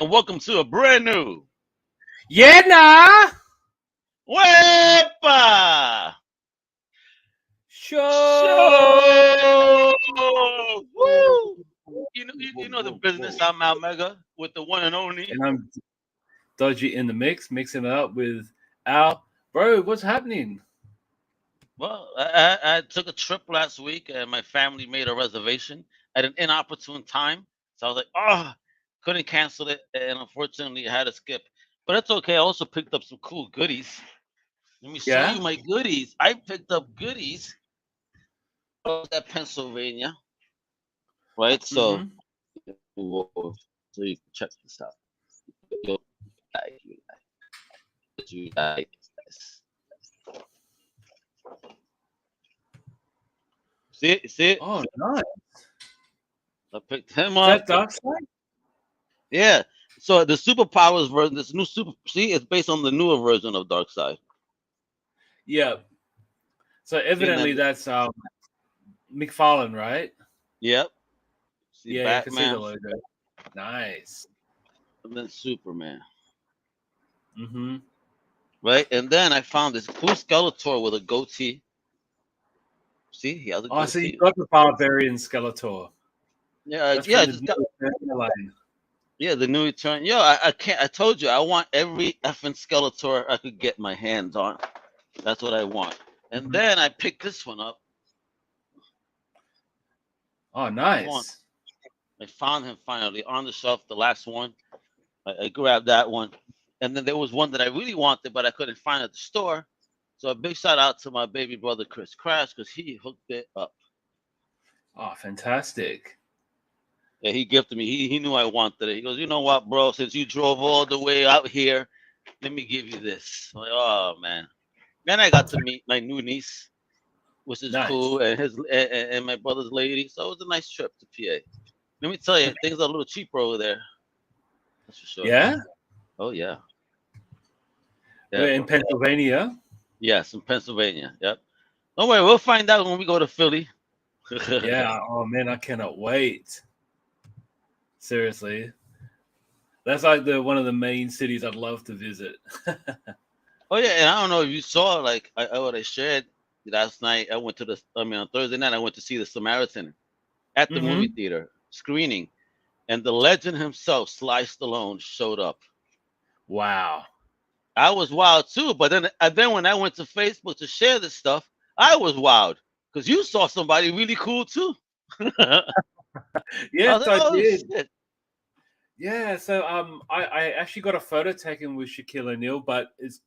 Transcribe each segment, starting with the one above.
and welcome to a brand new Yeah, nah. Wepa Show. Woo! You know the business. I'm Al Mega with the one and only. And I'm Dodgy in the mix, mixing it up with Al. Bro, what's happening? Well, I took a trip last week and my family made a reservation at an inopportune time. So I was like, oh, couldn't cancel it. And unfortunately, I had to skip. But it's okay. I also picked up some cool goodies. Let me show you my goodies. I picked up goodies. I was at Pennsylvania, right? So, so you can check this out. You like this. See it? Oh, nice. I picked him Is up. that Dark Side? Yeah. So the superpowers version, this new it's based on the newer version of Darkseid. Yeah. So evidently that's McFarlane, right? Yep. See, yeah, Batman. I can see the logo. Nice. And then Superman. Mm-hmm. Right, and then I found this cool Skeletor with a goatee. See, he has a goatee. Oh, so you got the Barbarian Skeletor. Yeah, that's yeah, the new Eternal. Yo, I can't. I told you, I want every effing Skeletor I could get my hands on. That's what I want. And then I picked this one up. Oh, nice. I found him finally on the shelf. The last one, I grabbed that one. And then there was one that I really wanted, but I couldn't find at the store. So a big shout out to my baby brother, Chris Crash, because he hooked it up. Oh, fantastic. Yeah, he gifted me. He knew I wanted it. He goes, you know what, bro? Since you drove all the way out here, let me give you this. I'm like, oh, man. Then I got to meet my new niece, which is cool, and my brother's lady. So it was a nice trip to PA. Let me tell you, things are a little cheaper over there. That's for sure. Yeah? Oh, yeah. We're in Pennsylvania? Yes, in Pennsylvania. Yep. Don't worry, we'll find out when we go to Philly. Yeah. Oh, man, I cannot wait. Seriously. That's like one of the main cities I'd love to visit. Oh, yeah, and I don't know if you saw, like, what I shared last night. On Thursday night, I went to see The Samaritan at the movie theater screening, and the legend himself, Sly Stallone, showed up. Wow. I was wild too, but then when I went to Facebook to share this stuff, I was wild because you saw somebody really cool too. Yes, I did. Shit. Yeah, so I actually got a photo taken with Shaquille O'Neal, but it's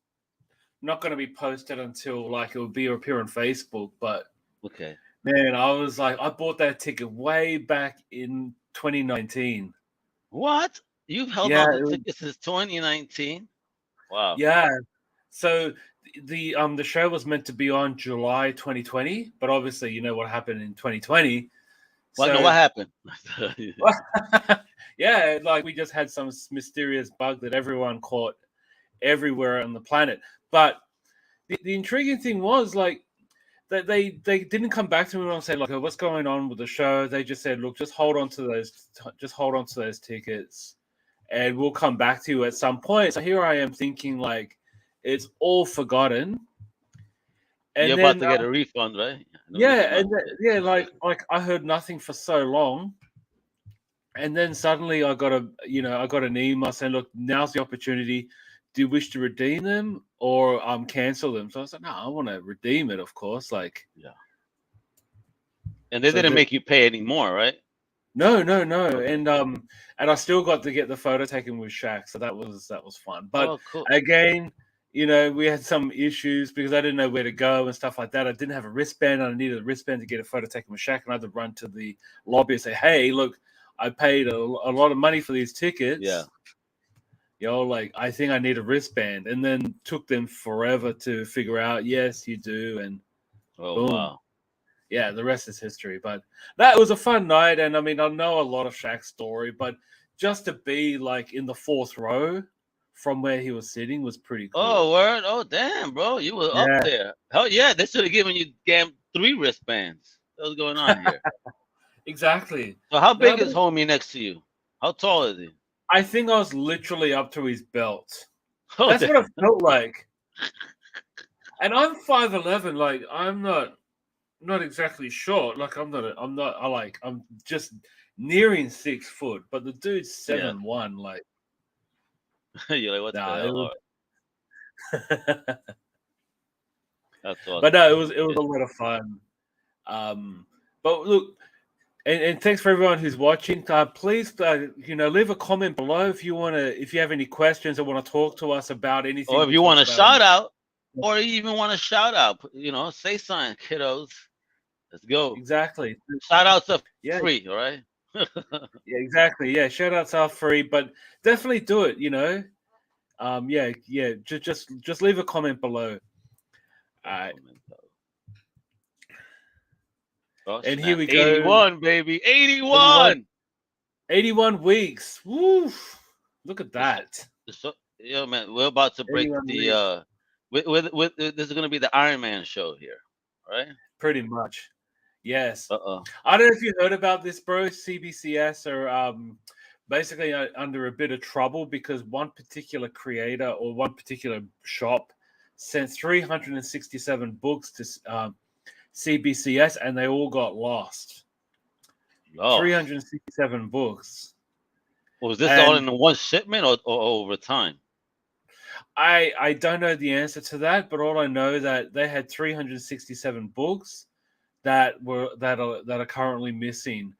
not going to be posted until it will appear on Facebook. But okay, man, I was like, I bought that ticket way back in 2019. What? You've held on to tickets since 2019? Wow. Yeah. So the show was meant to be on July 2020, but obviously you know what happened in 2020. Well, no, what happened? Yeah, we just had some mysterious bug that everyone caught everywhere on the planet. But the intriguing thing was that they didn't come back to me and say oh, what's going on with the show. They just said, look, just hold on to those tickets, and we'll come back to you at some point. So here I am thinking it's all forgotten. And you're about to get a refund, right? I heard nothing for so long. And then suddenly I got an email saying, look, now's the opportunity. Do you wish to redeem them or cancel them? So I was like, no, I want to redeem it, of course. Yeah. And they didn't make you pay any more, right? No. Okay. And I still got to get the photo taken with Shaq, so that was fun. But cool. Again, we had some issues because I didn't know where to go and stuff like that. I didn't have a wristband, and I needed a wristband to get a photo taken with Shaq, and I had to run to the lobby and say, hey, look, I paid a lot of money for these tickets. Yeah. I think I need a wristband, and then took them forever to figure out. Yes, you do, and boom. Wow. Yeah, the rest is history. But that was a fun night, and I mean, I know a lot of Shaq's story, but just to be in the fourth row from where he was sitting was pretty cool. Oh, word! Oh, damn, bro, you were up there. Hell yeah, they should have given you 3 wristbands. What's going on here? Exactly. So how big is homie next to you? How tall is he? I think I was literally up to his belt. Oh, That's what it felt like. And I'm 5'11", like I'm not exactly short. Like I'm just nearing 6 foot, but the dude's 7'1". Like, You're like, what the nah, it hell? was. That's awesome. But no, it was a lot of fun. But look, and thanks for everyone who's watching. Please, leave a comment below if you have any questions or want to talk to us about anything. Or if you want to shout out, or you even want to shout out, say something, kiddos. Let's go. Exactly. Shout outs are free, all right? Yeah, exactly. Yeah, shout outs are free, but definitely do it. Just leave a comment below. All right. Oh, and snap. here we go. 81, baby. 81. 81 weeks. Woo! Look at that. Yeah, man, we're about to break the this is gonna be the Iron Man show here, right? Pretty much. Yes. Uh-oh. I don't know if you heard about this, bro. CBCS are basically under a bit of trouble because one particular creator or one particular shop sent 367 books to CBCS and they all got lost. 367 books. Was this all in one shipment or over time? I don't know the answer to that, but all I know that they had 367 books that are currently missing,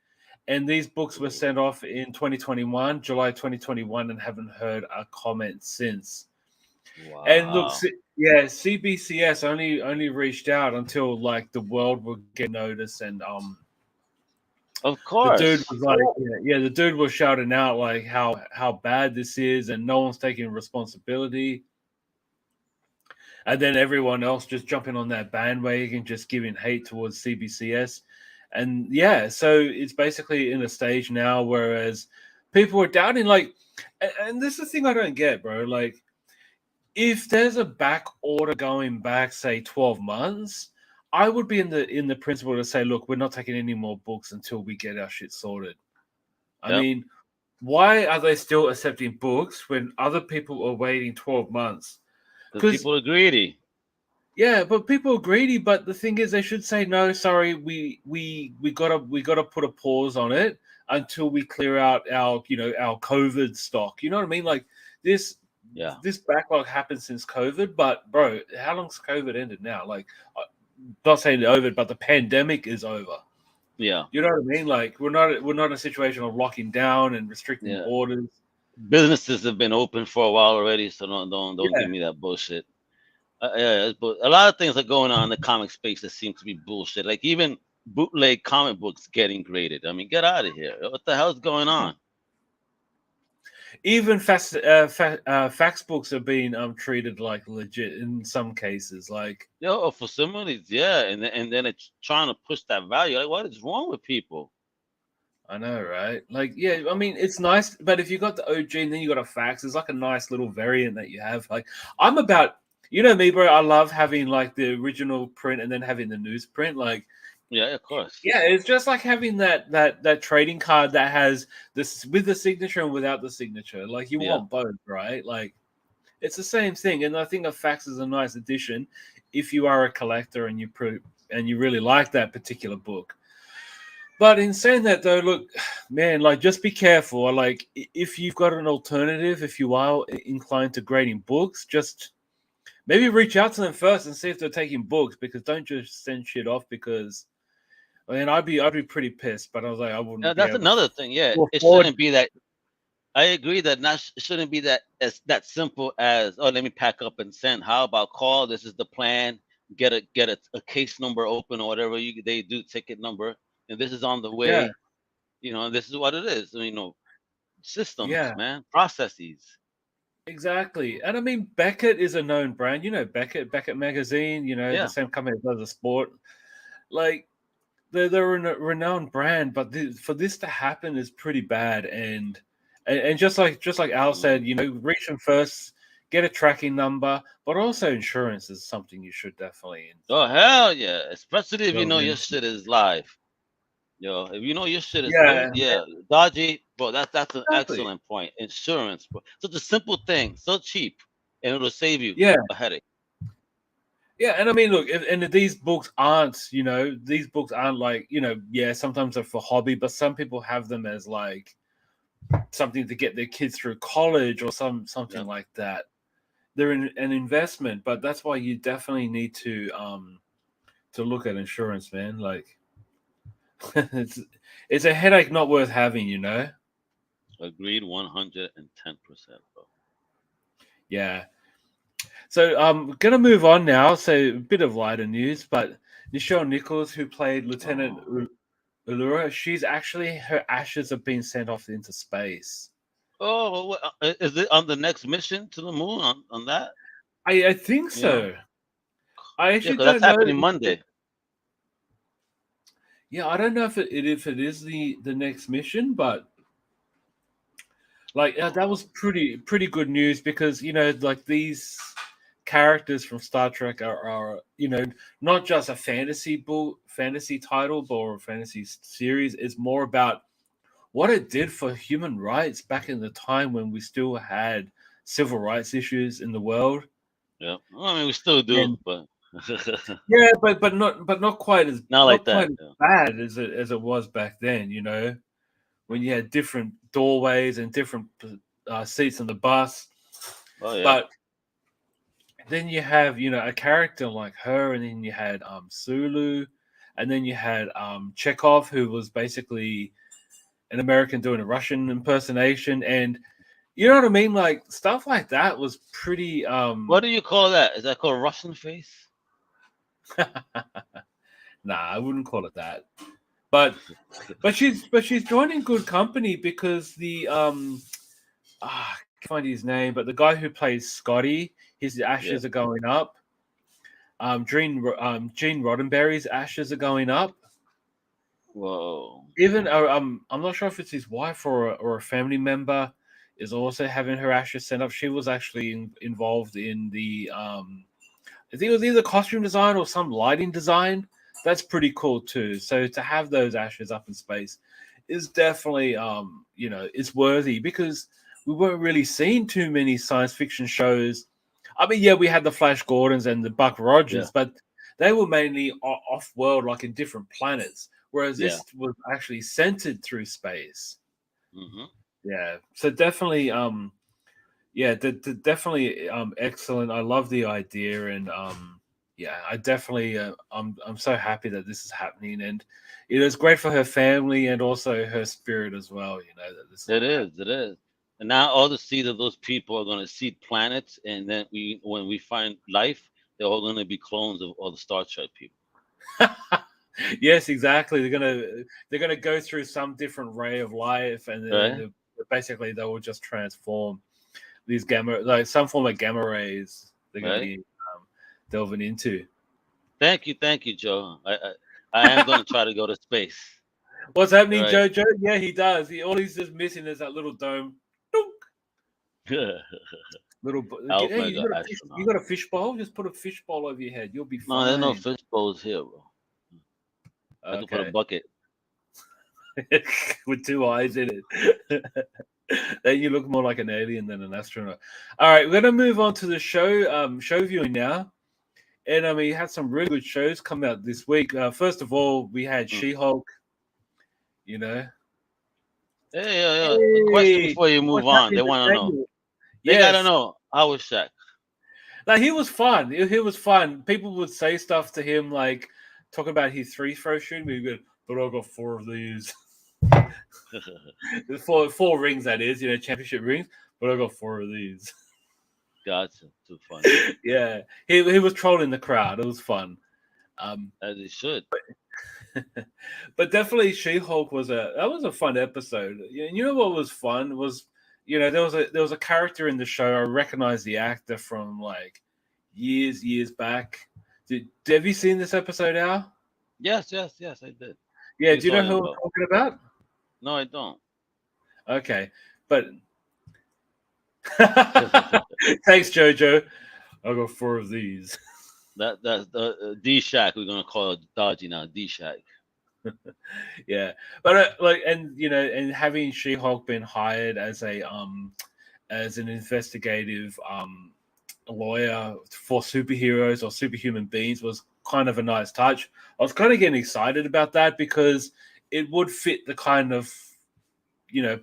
and these books were sent off in July 2021, and haven't heard a comment since. Wow. And look, CBCS only reached out until like the world would get notice, and of course, the dude was like, the dude was shouting out like how bad this is, and no one's taking responsibility. And then everyone else just jumping on that bandwagon, just giving hate towards CBCS. And so it's basically in a stage now, whereas people are doubting, like, and this is the thing I don't get, bro. Like, if there's a back order going back, say, 12 months, I would be in the principle to say, look, we're not taking any more books until we get our shit sorted. I mean, why are they still accepting books when other people are waiting 12 months? Because people are greedy. Yeah, but people are greedy. But the thing is, they should say no. Sorry, we gotta put a pause on it until we clear out our COVID stock. You know what I mean? Like this. Yeah. This backlog happened since COVID, but bro, how long's COVID ended now? Like, not saying over, but the pandemic is over. Yeah. You know what I mean? Like we're not in a situation of locking down and restricting orders. Businesses have been open for a while already, so don't give me that bullshit. But a lot of things are going on in the comic space that seem to be bullshit. Like even bootleg comic books getting graded. I mean, get out of here! What the hell's going on? Even fax books are being treated like legit in some cases. Like for some of these, and then it's trying to push that value. Like, what is wrong with people? I know, right? Like, I mean, it's nice, but if you got the OG and then you got a fax, it's like a nice little variant that you have. Like, I'm about, me, bro. I love having like the original print and then having the newsprint. Like, yeah, of course. Yeah, it's just like having that trading card that has this with the signature and without the signature. Like, you want both, right? Like, it's the same thing. And I think a fax is a nice addition if you are a collector and you really like that particular book. But in saying that, though, look, man, like, just be careful. Like, if you've got an alternative, if you are inclined to grading books, just maybe reach out to them first and see if they're taking books, because don't just send shit off because, I mean, I'd be pretty pissed. But I was like, I wouldn't. Yeah, that's another thing. Yeah, it shouldn't be that. I agree that it shouldn't be that simple as, oh, let me pack up and send. How about call? This is the plan. Get a case number open or whatever they do, ticket number. And this is on the way, and this is what it is. Systems, man, processes. Exactly. And I mean, Beckett is a known brand. Beckett magazine, the same company that does the sport. Like, they're a renowned brand, but for this to happen is pretty bad. And just like Al said, reach them first, get a tracking number, but also insurance is something you should definitely. Oh, hell yeah. Especially if you know your shit is live. Yo, if you know your shit is good, Yeah, yeah, Dodgy, bro. That's an exactly. excellent point. Insurance, bro. Such a simple thing, so cheap, and it'll save you Yeah, a headache. yeah, and I mean, look, and these books aren't, these books aren't like, yeah, sometimes they're for hobby, but some people have them as like something to get their kids through college or something Yeah, like that. They're an investment, but that's why you definitely need to look at insurance, man. Like, it's it's a headache not worth having, you know. agreed, 110%, bro. Yeah. So I'm gonna move on now. So a bit of lighter news, but Nichelle Nichols, who played Lieutenant Oh, Allura, she's actually her ashes have been sent off into space. oh, is it on the next mission to the moon on that? I think You know, so. I yeah, actually because that's don't know. happening Monday. Yeah, I don't know if it is the next mission, but like that Oh, was pretty good news because like these characters from Star Trek are not just a fantasy title or a fantasy series. It's more about what it did for human rights back in the time when we still had civil rights issues in the world. yeah. Well, I mean, we still do, And but yeah, but not quite as not like not that. quite as Yeah. bad as it was back then. When you had different doorways and different seats on the bus. Oh yeah. But then you have a character like her, and then you had Sulu, and then you had Chekhov, who was basically an American doing a Russian impersonation, and you know what I mean. Like stuff like that was pretty. What do you call that? Is that called Russian face? Nah, I wouldn't call it that. But she's joining good company because the I can't find his name, but the guy who plays Scotty, his Yeah. ashes are going up. Gene Roddenberry's ashes are going up. Whoa. Even I'm not sure if it's his wife or a family member is also having her ashes sent up. She was actually involved in the I think it was either costume design or some lighting design. That's pretty cool too. So to have those ashes up in space is definitely it's worthy because we weren't really seeing too many science fiction shows. I mean, yeah, we had the Flash Gordons and the Buck Yeah. Rogers, but they were mainly off world, like in different planets. Whereas Yeah. this was actually centered through space. Hmm. Yeah. So definitely yeah, definitely excellent. I love the idea, and yeah, I definitely I'm so happy that this is happening, and it's great for her family and also her spirit as well. That this is It all happening. is. It is. And now all the seeds of those people are going to seed planets, and then when we find life, they're all going to be clones of all the Star Trek people. Yes, exactly. They're gonna go through some different ray of life, and Right. basically they will just transform these gamma, like some form of gamma rays. They're gonna Right. be delving into. Thank you, Joe. I am going to try to go to space. What's happening, Right. Jojo? Yeah, he does. All he's just missing is that little dome. Dunk. Little, hey, you Alpha got a fish. You astronaut. got a fish bowl. Just put a fish bowl over your head. You'll be No, there's no fine. fish bowls here, bro. I could put a Okay, bucket. with two eyes in it. Then you look more like an alien than an astronaut. All right, we're gonna move on to the show viewing now. And I mean, we had some really good shows come out this week. First of all, we had Mm. She-Hulk. You know, Hey, yo, a question hey, before you move what's on. happening, They want to know. Daniel? They gotta Yes, know how was Shaq. like he was fun. He was fun. People would say stuff to him like talking about his three throw shooting. He'd go, but I got four of these. Four rings, that is, championship rings. But I got four of these. Gotcha. Too funny. Yeah, he was trolling the crowd. It was fun. Um, As he should. but definitely She-Hulk was a fun episode. You know what was fun was there was a character in the show. I recognized the actor from like years back. Have you seen this episode, Al? Yes, I did. What Yeah, are you do you know talking who I'm about? talking about? No, I don't. Okay, but thanks, Jojo. I got four of these. That's the D Shack. We're gonna call it Dodgy now. D Shack. Yeah, but like, and and having She-Hulk been hired as an investigative lawyer for superheroes or superhuman beings was kind of a nice touch. I was kind of getting excited about that because it would fit the kind of you know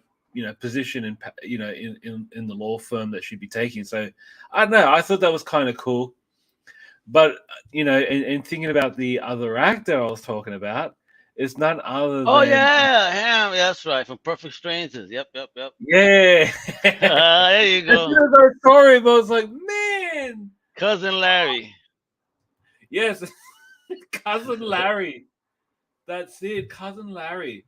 position and in the law firm that she'd be taking. So I don't know. I thought that was kind of cool. But and thinking about the other actor I was talking about is none other Oh than yeah, him. Yeah, that's right. From Perfect Strangers. Yep, yep, yep. yeah. There you As go, soon as I saw him, I was like, man, cousin Larry. yes, cousin Larry. That's it, cousin Larry.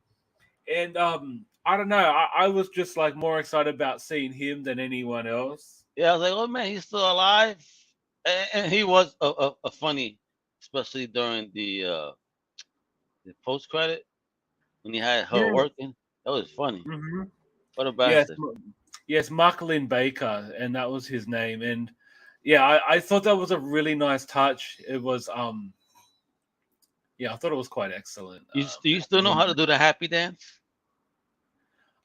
And I don't know. I was just like more excited about seeing him than anyone else. Yeah, I was like, oh man, he's still alive, and he was a funny, especially during the post credit when he had her Yeah. working. That was funny. Hmm. What a Yes, bastard. yes, Marcolin Baker, and that was his name. And yeah, I thought that was a really nice touch. It was yeah, I thought it was quite excellent. You still know how to do the happy dance?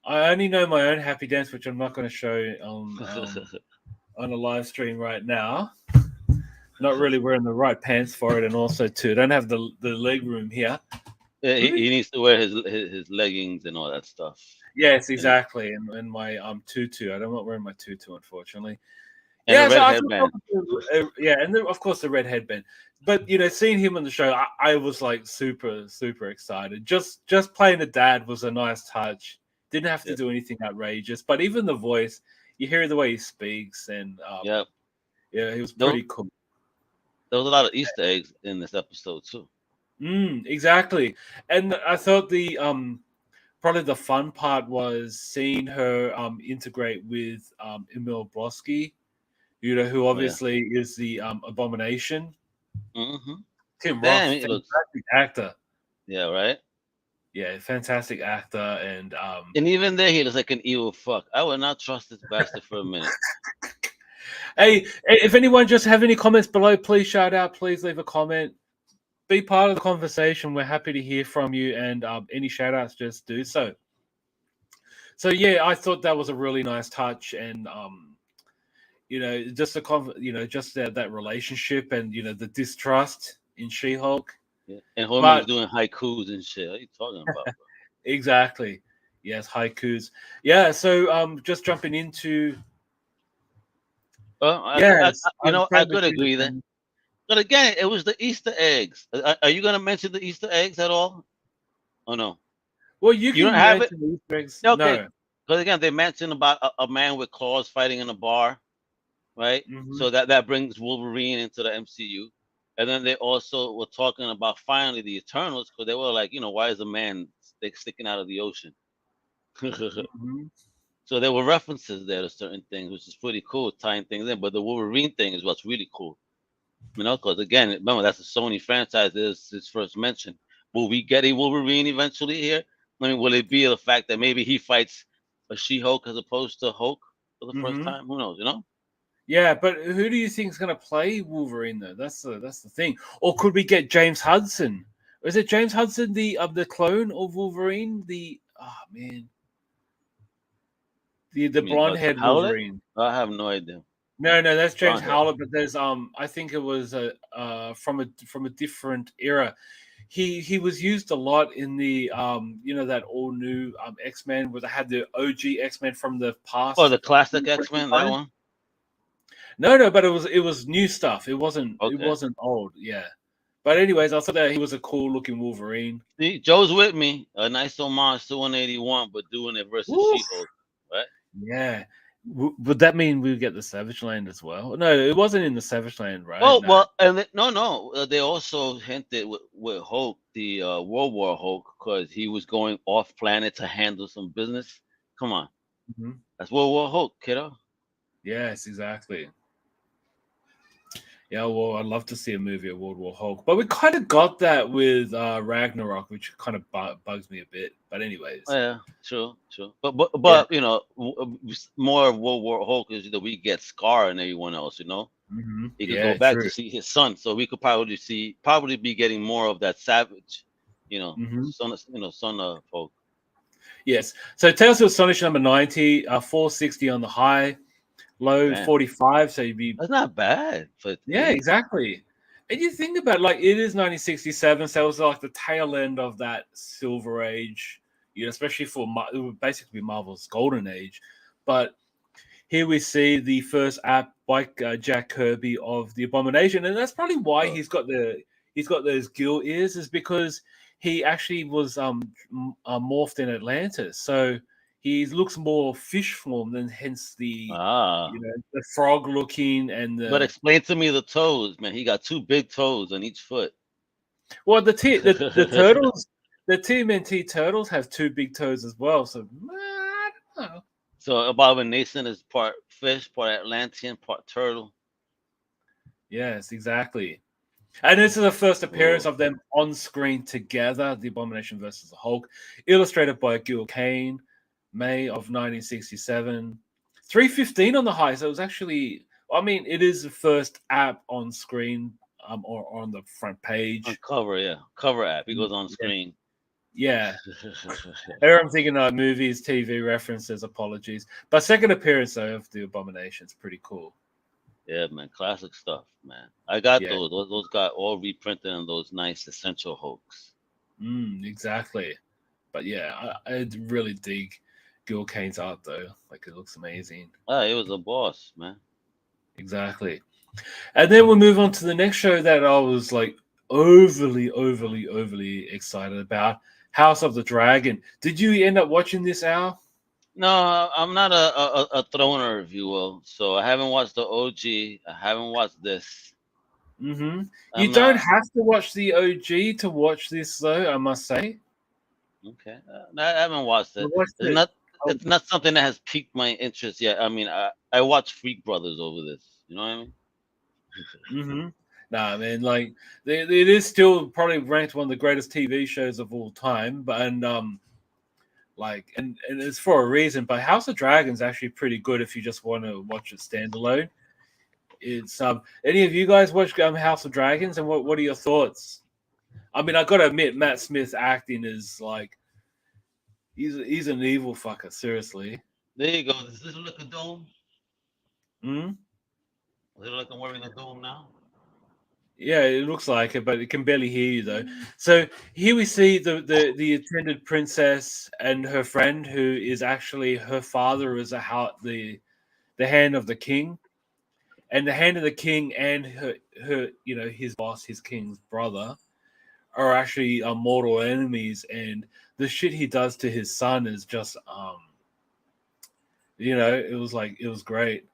I only know my own happy dance, which I'm not going to show on a live stream right now. Not really wearing the right pants for it, and also too, don't have the leg room here. Yeah, he needs to wear his leggings and all that stuff. Yes, And exactly, and my tutu. I'm not wearing my tutu, unfortunately. and a Yeah, so red I thought headband. yeah, and then, of course the red headband. But seeing him on the show, I was like super excited. Just playing the dad was a nice touch. Didn't have to Yep. do anything outrageous, but even the voice, you hear the way he speaks, and Yep. yeah, he was There, pretty cool. there was a lot of Easter eggs in this episode too. Exactly, and I thought the probably the fun part was seeing her integrate with Emil Blonsky, who Oh, yeah. obviously is the Abomination. Hmm. Tim Roth, Damn, he looks. fantastic actor. Yeah, right. Yeah, fantastic actor, and And even there, he looks like an evil fuck. I would not trust this bastard for a minute. hey, if anyone just have any comments below, please shout out. Please leave a comment. Be part of the conversation. We're happy to hear from you, and any shout outs, just do so. So yeah, I thought that was a really nice touch, and just just that relationship, and the distrust in She-Hulk. Yeah. And homie was But doing haikus and shit. What are you talking about, exactly, yes, haikus. Yeah, so just jumping into bro? Well, yes, I Unfriend could between the agree there. friends. But again, it was the Easter eggs. Are you gonna mention the Easter eggs at all? Oh no, Well, you you don't can have it. mention Easter eggs. Okay, No. because again, they mentioned about a man with claws fighting in a bar, right? Hmm. So that brings Wolverine into the MCU, and then they also were talking about finally the Eternals because they were like, why is a man sticking out of the ocean? Hmm. So there were references there to certain things, which is pretty cool, tying things in. But the Wolverine thing is what's really cool, because again, remember that's a Sony franchise. This is first mentioned. Will we get a Wolverine eventually here? I mean, will it be the fact that maybe he fights a She-Hulk as opposed to Hulk for the first Hmm. time? Who knows? Yeah, but who do you think is going to play Wolverine though? That's the thing. Or could we get James Hudson? Is it James Hudson, the clone of Wolverine? The oh man, the You mean blonde haired Howlett? Wolverine. I have no idea. No, that's James Blonde hair. Howlett. But there's I think it was from a different era. He was used a lot in the that all new X Men where they had the OG X Men from the Oh, past. the classic X-Men, that one. No, but it was new stuff. It Okay. wasn't old. Yeah. But anyways, I thought that he was a cool looking Wolverine. See, Joe's with me. A nice homage to 181, but doing it versus Woo! She-Hulk, right? Yeah. Would that mean we get the Savage Land as well? No, it wasn't in the Savage Land, right? Well, No. well, and no. They also hinted with Hulk, the World War Hulk, because he was going off planet to handle some business. Come on, Mhm. that's World War Hulk, kiddo. Yes, exactly. Yeah, well, I'd love to see a movie of World War Hulk, but we kind of got that with Ragnarok, which kind of bugs me a bit. But Oh, anyways, yeah, true. But yeah. more of World War Hulk is that we get Scar and everyone else. He could go Yeah, back to true. see his son, so we could probably be getting more of that Savage. Mhm. Son of folk. Yes. So Tales of Astonish number 90, 460 on the high, low Man, 45. So you'd be, that's not bad for its yeah, age. exactly. And you think about like it is 1967, so it was like the tail end of that silver age, especially for it would basically be Marvel's golden age. But here we see the first app by Jack Kirby of the Abomination, and that's probably why Uh, he's got those Gill ears, is because he actually was morphed in Atlantis, so he looks more fish form than hence the ah, the frog looking and but the explain to me the toes, man. He got two big toes on each foot. well the turtles. The TMNT turtles have two big toes as well, so I don't know. So Abomination is part fish, part Atlantean, part turtle. Yes, exactly. And this is the first appearance Whoa. of them on screen together, The Abomination versus the Hulk, illustrated by Gill Kane, May of 1967. 315 on the high, so it was actually, I mean, it is the first app on screen or on the front On page. cover, yeah. Cover app. He Mm, goes on Yeah. screen. Yeah. Here I'm thinking movies, TV references, apologies. But second appearance, though, of The Abomination is pretty cool. Yeah, man. Classic stuff, man. I got Yeah. those. Those got all reprinted in those nice essential Hulks. Exactly. But yeah, I really dig Gil Kane's art though. Like it looks amazing. Ah, it was a boss, man. Exactly. And then we'll move on to the next show that I was like overly excited about. House of the Dragon. Did you end up watching this, Al? No, I'm not a throner, if you will. So I haven't watched the OG. I haven't watched this. Mm-hmm. You I'm don't not have to watch the OG to watch this though, I must say. okay. I haven't watched I it. watched It's it. not. Oh, It's not something that has piqued my interest yet. I mean, I watch Freak Brothers over this. You know what I mean? mm-hmm. Nah, man, like it is still probably ranked one of the greatest TV shows of all time, but and it's for a reason. But House of Dragon's actually pretty good if you just want to watch it standalone. It's any of you guys watch House of Dragons, and what are your thoughts? I mean, I got to admit, Matt Smith's acting is like he's an evil fucker. Seriously. There you go. Does this look like a dome? Mm? Does it look like I'm wearing a dome now? Yeah, it looks like it, but it can barely hear you though. So here we see the attendant princess and her friend, who is actually her father, is the hand of the king, and the hand of the king and her his boss, his king's brother, are actually mortal enemies, and the shit he does to his son is just it was great.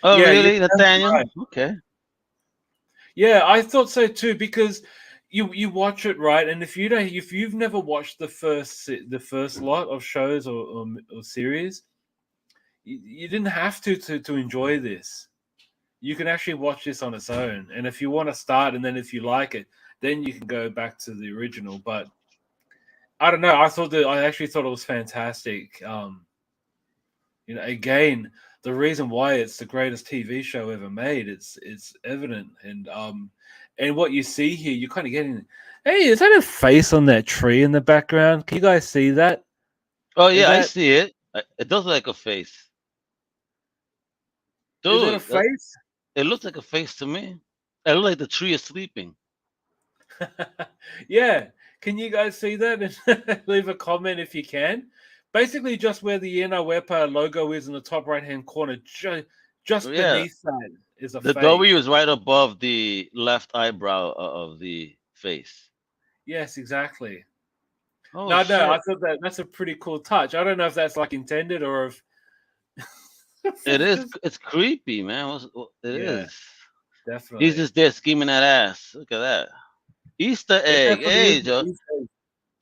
Oh, Yeah, you're really, Nathaniel? right. Okay. Yeah, I thought so too, because you watch it, right, and if you've never watched the first lot of shows or series, you didn't have to enjoy this. You can actually watch this on its own, and if you want to start, and then if you like it, then you can go back to the original. But I don't know. I actually thought it was fantastic. Again, the reason why it's the greatest TV show ever made, it's evident, and what you see here, you're kind of getting. Hey, is that a face on that tree in the background? Can you guys see that? Oh Is yeah, I that see it. It does look like a face, is that a dude. face? It looks like a face to me. It looks like the tree is sleeping. Yeah. Can you guys see that? And leave a comment if you can. Basically, just where the Wepa logo is in the top right hand corner, just Yeah, beneath that is a the face. W is right above the left eyebrow of the face. Yes, exactly. Oh No, I shit! thought that's a pretty cool touch. I don't know if that's like intended or if It is. just It's creepy, man. It yeah, is. He's definitely. just there scheming that ass. Look at that Easter It egg. definitely is. Hey, Joe.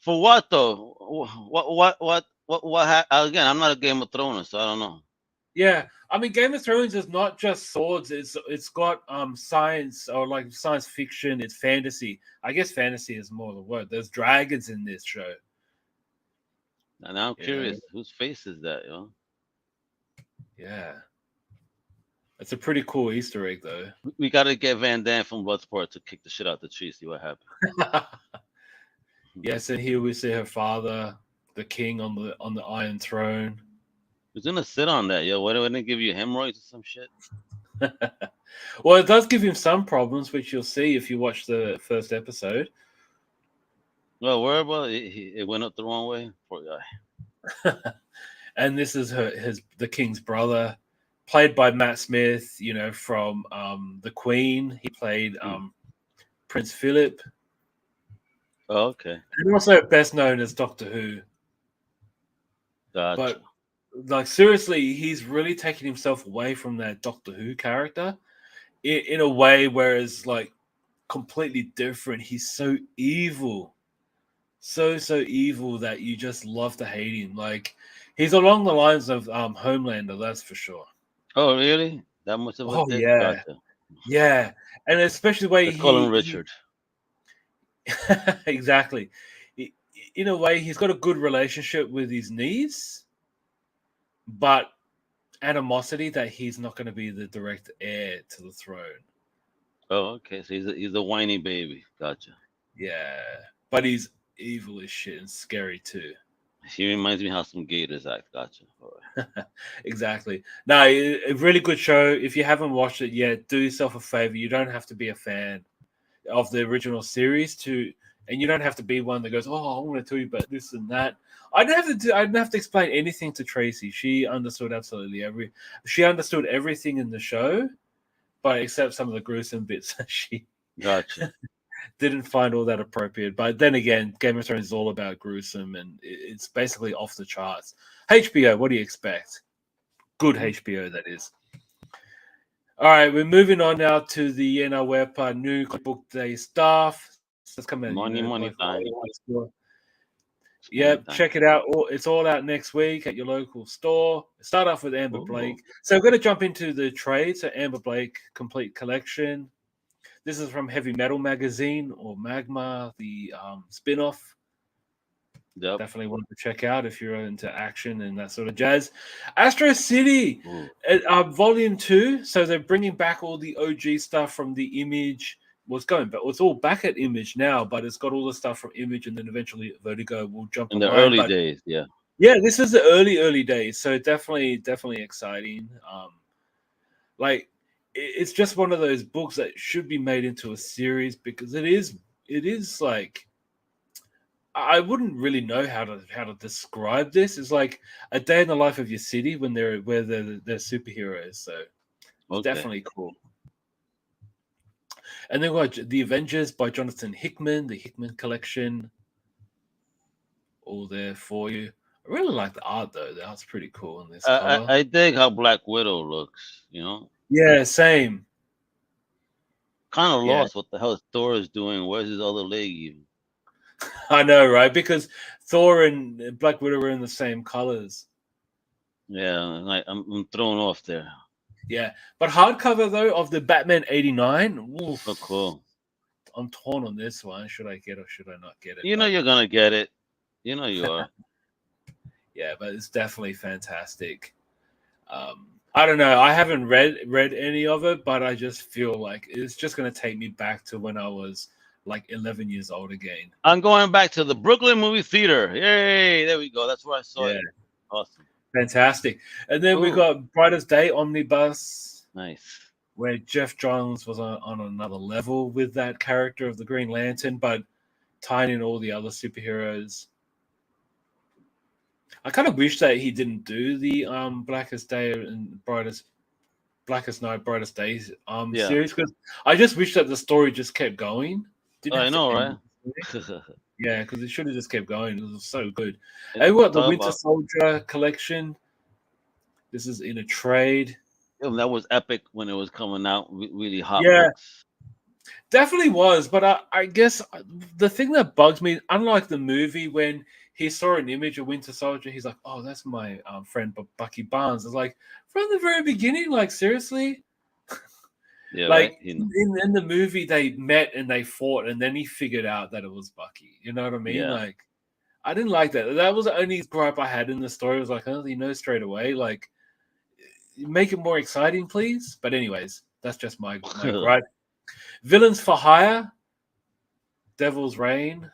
For what though? Again, I'm not a Game of Thrones, so I don't know. Yeah, I mean, Game of Thrones is not just swords. It's got science or like science fiction. It's fantasy. I guess fantasy is more the word. There's dragons in this show. And now I'm You know, curious, whose face is that, yo? yeah. It's a pretty cool Easter egg, though. We got to get Van Damme from Bloodsport to kick the shit out the tree. See what happens. Yes, and here we see her father, the king on the Iron Throne. Who's gonna sit on that, yo? Why do they give you hemorrhoids or some shit? Well, it does give him some problems, which you'll see if you watch the first episode. Well, where about it went up the wrong way. Poor guy. And this is the king's brother, played by Matt Smith. You know, from the Queen. He played Prince Philip. Oh, okay. And also best known as Doctor Who. Gotcha. But like seriously, he's really taken himself away from that Doctor Who character in a way, whereas like completely different. He's so evil, so evil that you just love to hate him. Like he's along the lines of Homelander, that's for sure. Oh, really? That much of a Oh dick? yeah, Gotcha. yeah, and especially the way They call him Richard. exactly. In a way, he's got a good relationship with his niece, but animosity that he's not going to be the direct heir to the throne. Oh, okay. So he's a whiny baby. Gotcha. Yeah, but he's evil as shit and scary too. He reminds me how some gators act. Gotcha. All right. Exactly. No, a really good show. If you haven't watched it yet, do yourself a favor. You don't have to be a fan of the original series and you don't have to be one that goes, "Oh, I want to tell you about this and that." I didn't have to explain anything to Tracy. She understood absolutely She understood everything in the show, but except some of the gruesome bits that she Gotcha. didn't find all that appropriate. But then again, Game of Thrones is all about gruesome, and it's basically off the charts. HBO, what do you expect? Good HBO, that is. All right, we're moving on now to the Wepa new Comic Book Day stuff. That's coming. Money time. Yeah, check it out. It's all out next week at your local store. Start off with Amber Blake. So we're going to jump into the trade. So Amber Blake Complete Collection. This is from Heavy Metal Magazine or Magma, the spin-off. Yep. Definitely want to check out if you're into action and that sort of jazz. Astro City, Volume 2. So they're bringing back all the OG stuff from the Image. Well, it's all back at Image now, but it's got all the stuff from Image, and then eventually Vertigo will jump in the early days. Yeah. Yeah, this is the early days. So definitely exciting. Like it's just one of those books that should be made into a series because it is like I wouldn't really know how to describe this. It's like a day in the life of your city when they're superheroes. So it's definitely cool. And then we got The Avengers by Jonathan Hickman, the Hickman collection. All there for you. I really like the art though. The art's pretty cool in this color. I dig how Black Widow looks, you know? Yeah, same. Kind of lost what the hell Thor is doing. Where's his other leg even? I know, right? Because Thor and Black Widow are in the same colors. Yeah, like I'm thrown off there. Yeah, but hardcover though of the Batman '89. So cool. I'm torn on this one. Should I get or should I not get it? You know you're gonna get it. You know you are. Yeah, but it's definitely fantastic. I don't know. I haven't read any of it, but I just feel like it's just gonna take me back to when I was like 11 years old again. I'm going back to the Brooklyn movie theater. Yay! There we go. That's where I saw it. Awesome. Fantastic. And then we got Brightest Day Omnibus. Nice. Where Jeff Johns was on another level with that character of the Green Lantern, but tying in all the other superheroes. I kind of wish that he didn't do the Blackest Day and Blackest Night, Brightest Days series, because I just wish that the story just kept going. I know, right? Yeah, because it should have just kept going. It was so good. And what the Winter Soldier collection? This is in a trade. That was epic when it was coming out. Really hot. Yeah, definitely was. But I guess the thing that bugs me, unlike the movie, when he saw an image of Winter Soldier, he's like, "Oh, that's my friend Bucky Barnes." It's like from the very beginning, like seriously. Yeah, like right? in the movie, they met and they fought, and then he figured out that it was Bucky. You know what I mean? Yeah. Like, I didn't like that. That was the only gripe I had in the story. It was like, oh, he knows straight away. Like, make it more exciting, please. But anyways, that's just my gripe. Villains for hire, Devil's Reign.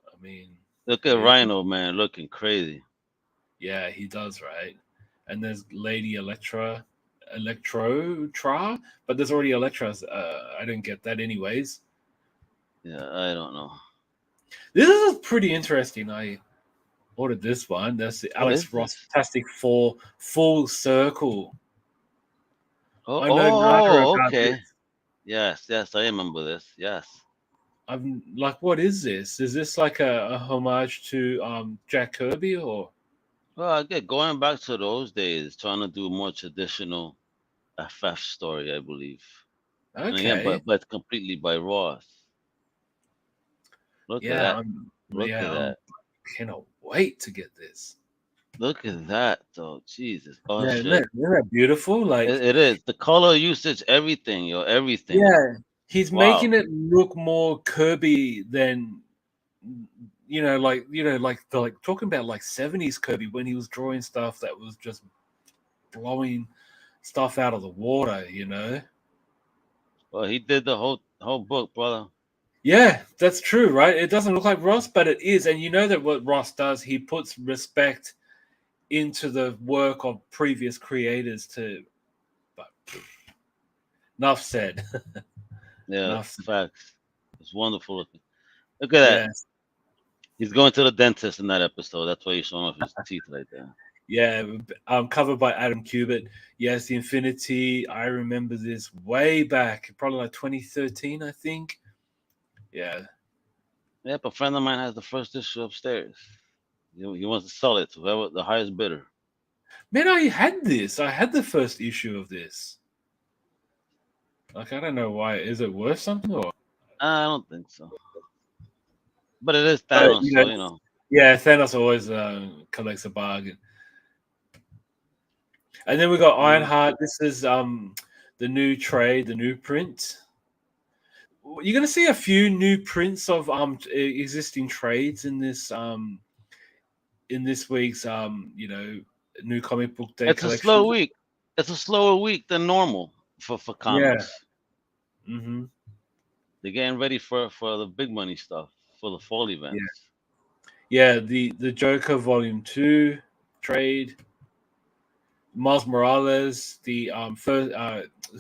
I mean, Look at Rhino, man, looking crazy. yeah, he does, right? And there's Lady Electra, but there's already Electras. I don't get that, anyways. Yeah, I don't know. This is pretty interesting. I ordered this one. That's the What Alex is Ross this? Fantastic Four Full Circle. Oh, I know nada about okay. this. Yes, I remember this. Yes. I'm like, what is this? Is this like a homage to Jack Kirby or? Well, again, going back to those days, trying to do more traditional FF story, I believe. And again, Okay, but completely by Ross. Look at yeah, that. Look at I'm that. cannot wait to get this. Look at that, though. Jesus. Oh, Yeah, shit. isn't that beautiful? Like, It is. The color usage, everything, yo. Everything. yeah, he's making Wow. it look more Kirby than like talking about like 70s Kirby when he was drawing stuff that was just blowing stuff out of the water, Well, he did the whole book, brother. Yeah, that's true, right? It doesn't look like Ross, but it is. And you know that what Ross does, he puts respect into the work of previous creators but enough said. Yeah, enough said. facts. It's wonderful looking. Look at that. Yes. He's going to the dentist in that episode. That's why he's showing off his teeth right there. Yeah, covered by Adam Kubert. Yes, the Infinity. I remember this way back, probably like 2013, I think. Yeah. Yep, a friend of mine has the first issue upstairs. He wants to sell it to whoever the highest bidder. Man, I had this. I had the first issue of this. Like, I don't know why. Is it worth something or? I don't think so. But it is But, Thanos, so you know. yeah, Thanos always collects a bargain. And then we got Ironheart. This is the new trade, the new print. You're going to see a few new prints of existing trades in this week's new comic book day It's a collection. slow week. It's a slower week than normal for Yeah. comics. Mm-hmm. They're getting ready for the big money stuff, for the fall events. Yeah, the Joker Volume 2 trade. Miles Morales, the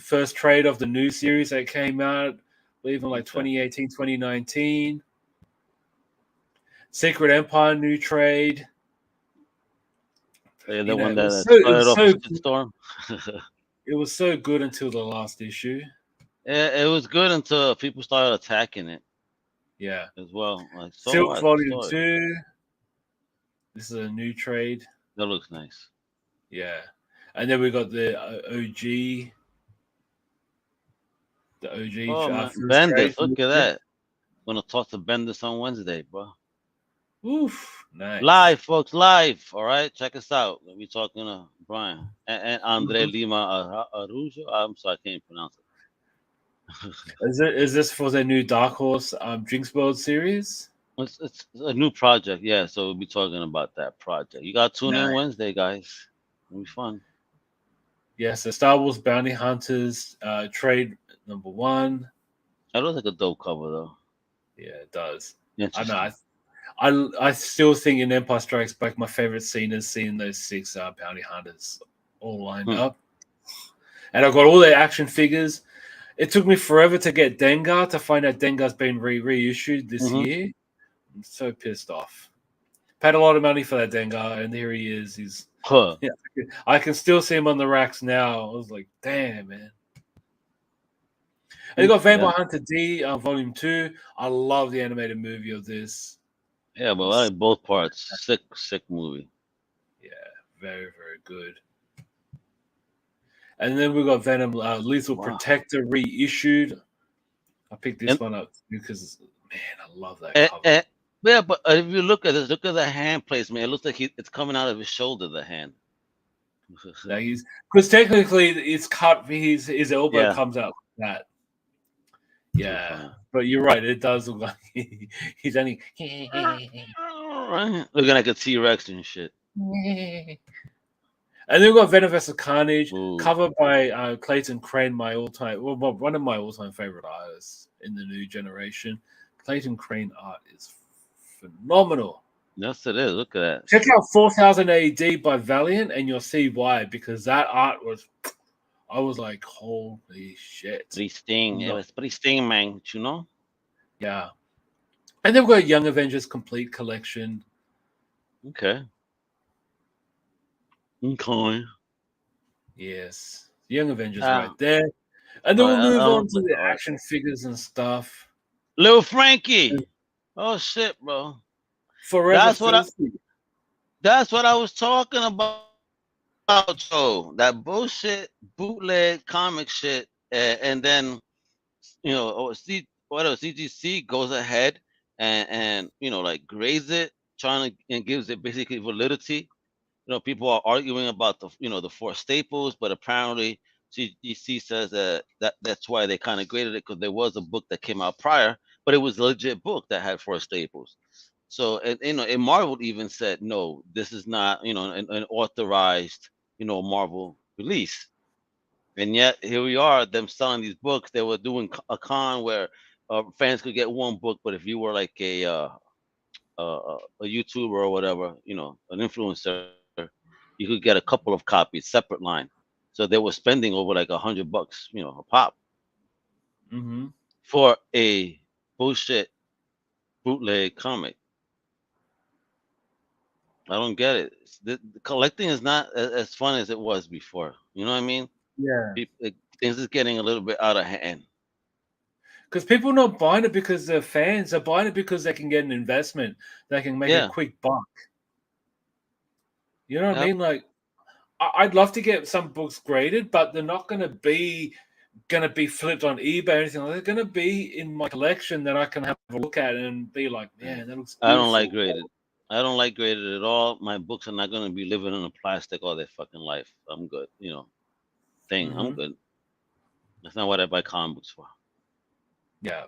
first trade of the new series that came out, I believe in like 2018, 2019. Secret Empire new trade. Yeah, the one that it started off a shitstorm. It was so good until the last issue. It was good until people started attacking it. Yeah. As well. Like, so Silk what? Volume 2. This is a new trade. That looks nice. Yeah. And then we got the OG. The OG. Oh, man. Bendis, look at that. Gonna talk to Bendis on Wednesday, bro. Oof. Nice. Live, folks, live. All right, check us out. We'll be talking to Brian and Andre Lima Arujo. I'm sorry, I can't pronounce it. Is this for the new Dark Horse Drinks World series? It's a new project, yeah. So we'll be talking about that project. You got to tune in Wednesday, guys. It'll be fun. Yes, the Star Wars Bounty Hunters trade number 1. That looks like a dope cover, though. Yeah, it does. I know. I still think in Empire Strikes Back, my favorite scene is seeing those 6 bounty hunters all lined up. And I've got all their action figures. It took me forever to get Dengar, to find out Dengar's been reissued this year. I'm so pissed off. Paid a lot of money for that Dengar, and here he is. He's I can still see him on the racks now. I was like, damn, man. And you got Vampire Hunter D, Volume 2. I love the animated movie of this. Yeah, but I like both parts. Sick movie. Yeah, very, very good. And then we got Venom Lethal Protector reissued. I picked this one up because, man, I love that cover. Yeah, but if you look at this, look at the hand placement. It looks like it's coming out of his shoulder, the hand. Because technically it's cut, his elbow comes out like that. Yeah, but you're right. It does look like he's only looking like a T-Rex and shit. And then we've got Venom vs. Carnage, Ooh. covered by Clayton Crane, my all-time, well, one of my all-time favorite artists in the new generation. Clayton Crane art is phenomenal. Yes, it is. Look at that. Check out 4000 AD by Valiant, and you'll see why. Because that art was, I was like, holy shit! Pristine. It No, was pristine, man. You know. yeah. And then we've got Young Avengers Complete Collection. Okay. Okay. Yes, Young Avengers right Um, there. And then we'll I move on don't to think the I like action it. figures and stuff. Little Frankie. Oh shit, bro. Forever That's what I. Filthy. That's what I was talking about, Joe. That bullshit bootleg comic shit, and then what else? CGC goes ahead and like grades it, trying to and gives it basically validity. People are arguing about the four staples, but apparently CGC says that's why they kind of graded it because there was a book that came out prior, but it was a legit book that had four staples. So and Marvel even said no, this is not an authorized Marvel release. And yet here we are, them selling these books. They were doing a con where fans could get one book, but if you were like a YouTuber or whatever, an influencer, you could get a couple of copies, separate line. So they were spending over like $100, a pop Mm-hmm. for a bullshit bootleg comic. I don't get it. The collecting is not as fun as it was before. You know what I mean? Yeah. Things is getting a little bit out of hand. Because people are not buying it because they're fans. They're buying it because they can get an investment. They can make a Yeah. quick buck. You know what I Yep. mean? Like, I'd love to get some books graded, but they're not going to be flipped on eBay or anything. They're going to be in my collection that I can have a look at and be like, Yeah. man, that looks I don't like beautiful. graded. I don't like graded at all. My books are not going to be living in a plastic all their fucking life. I'm good. I'm Mm-hmm. good. That's not what I buy comic books for. Yeah.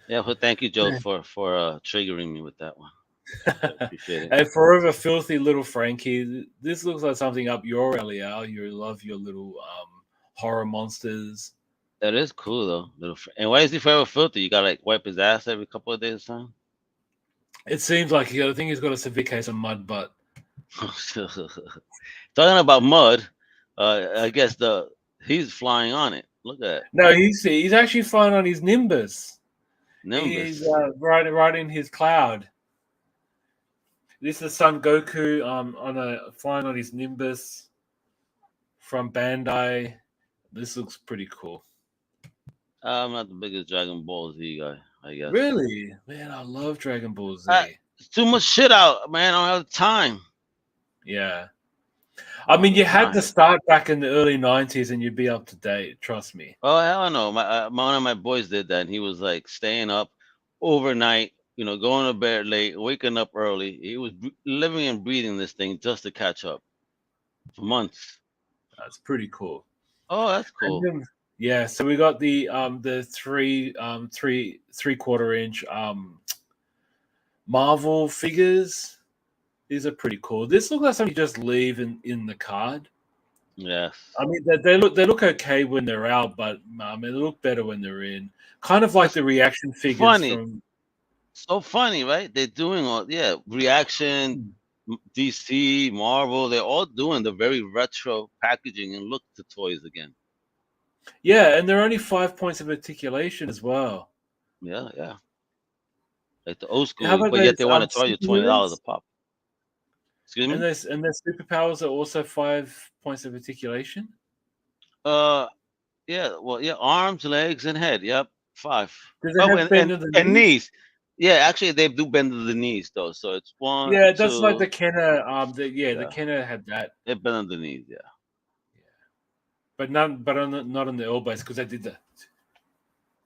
Yeah, but thank you, Joe, for triggering me with that one. I appreciate it. And Forever Filthy Little Frankie. This looks like something up your alley, Al. You love your little horror monsters. That is cool though. And why is he forever filthy? You gotta like wipe his ass every couple of days or It seems like I think he's got a severe case of mud butt. something? Talking about mud, I guess he's flying on it. Look at No, he's actually flying on his Nimbus. He's Nimbus. riding his cloud. This is Son Goku flying on his Nimbus from Bandai. This looks pretty cool. I'm not the biggest Dragon Ball Z guy, I guess. Really? Man, I love Dragon Ball Z. It's too much shit out, man. I don't have time. Yeah. I mean, you had to Time. start back in the early 90s and you'd be up to date. Trust me. Oh hell no! One of my boys did that, and he was like staying up overnight, going to bed late, waking up early. He was living and breathing this thing just to catch up for months. That's pretty cool. Oh, that's And cool. then, yeah, so we got the three-quarter inch Marvel figures. These are pretty cool. This looks like something you just leave in the card. Yes. I mean, they look okay when they're out, but I mean, they look better when they're in. Kind of like It's the reaction figures funny. from. So funny, right? They're doing reaction, DC, Marvel. They're all doing the very retro packaging and look to toys again. Yeah, and they're only 5 points of articulation as well. Yeah, yeah. Like the old How school, about but yet those they want to charge you $20 a superheroes? pop. Excuse And me. their superpowers are also 5 points of articulation. Uh, Yeah, well, yeah, arms, legs, and head. Yep, 5. Do they Oh, have and bend and, of the and knees? knees. Yeah, actually, they do bend to the knees though. So it's one, Yeah, that's like the two. Kenner. The Yeah, Kenner had that. they bend on the knees. Yeah. But not on the elbows because I did that.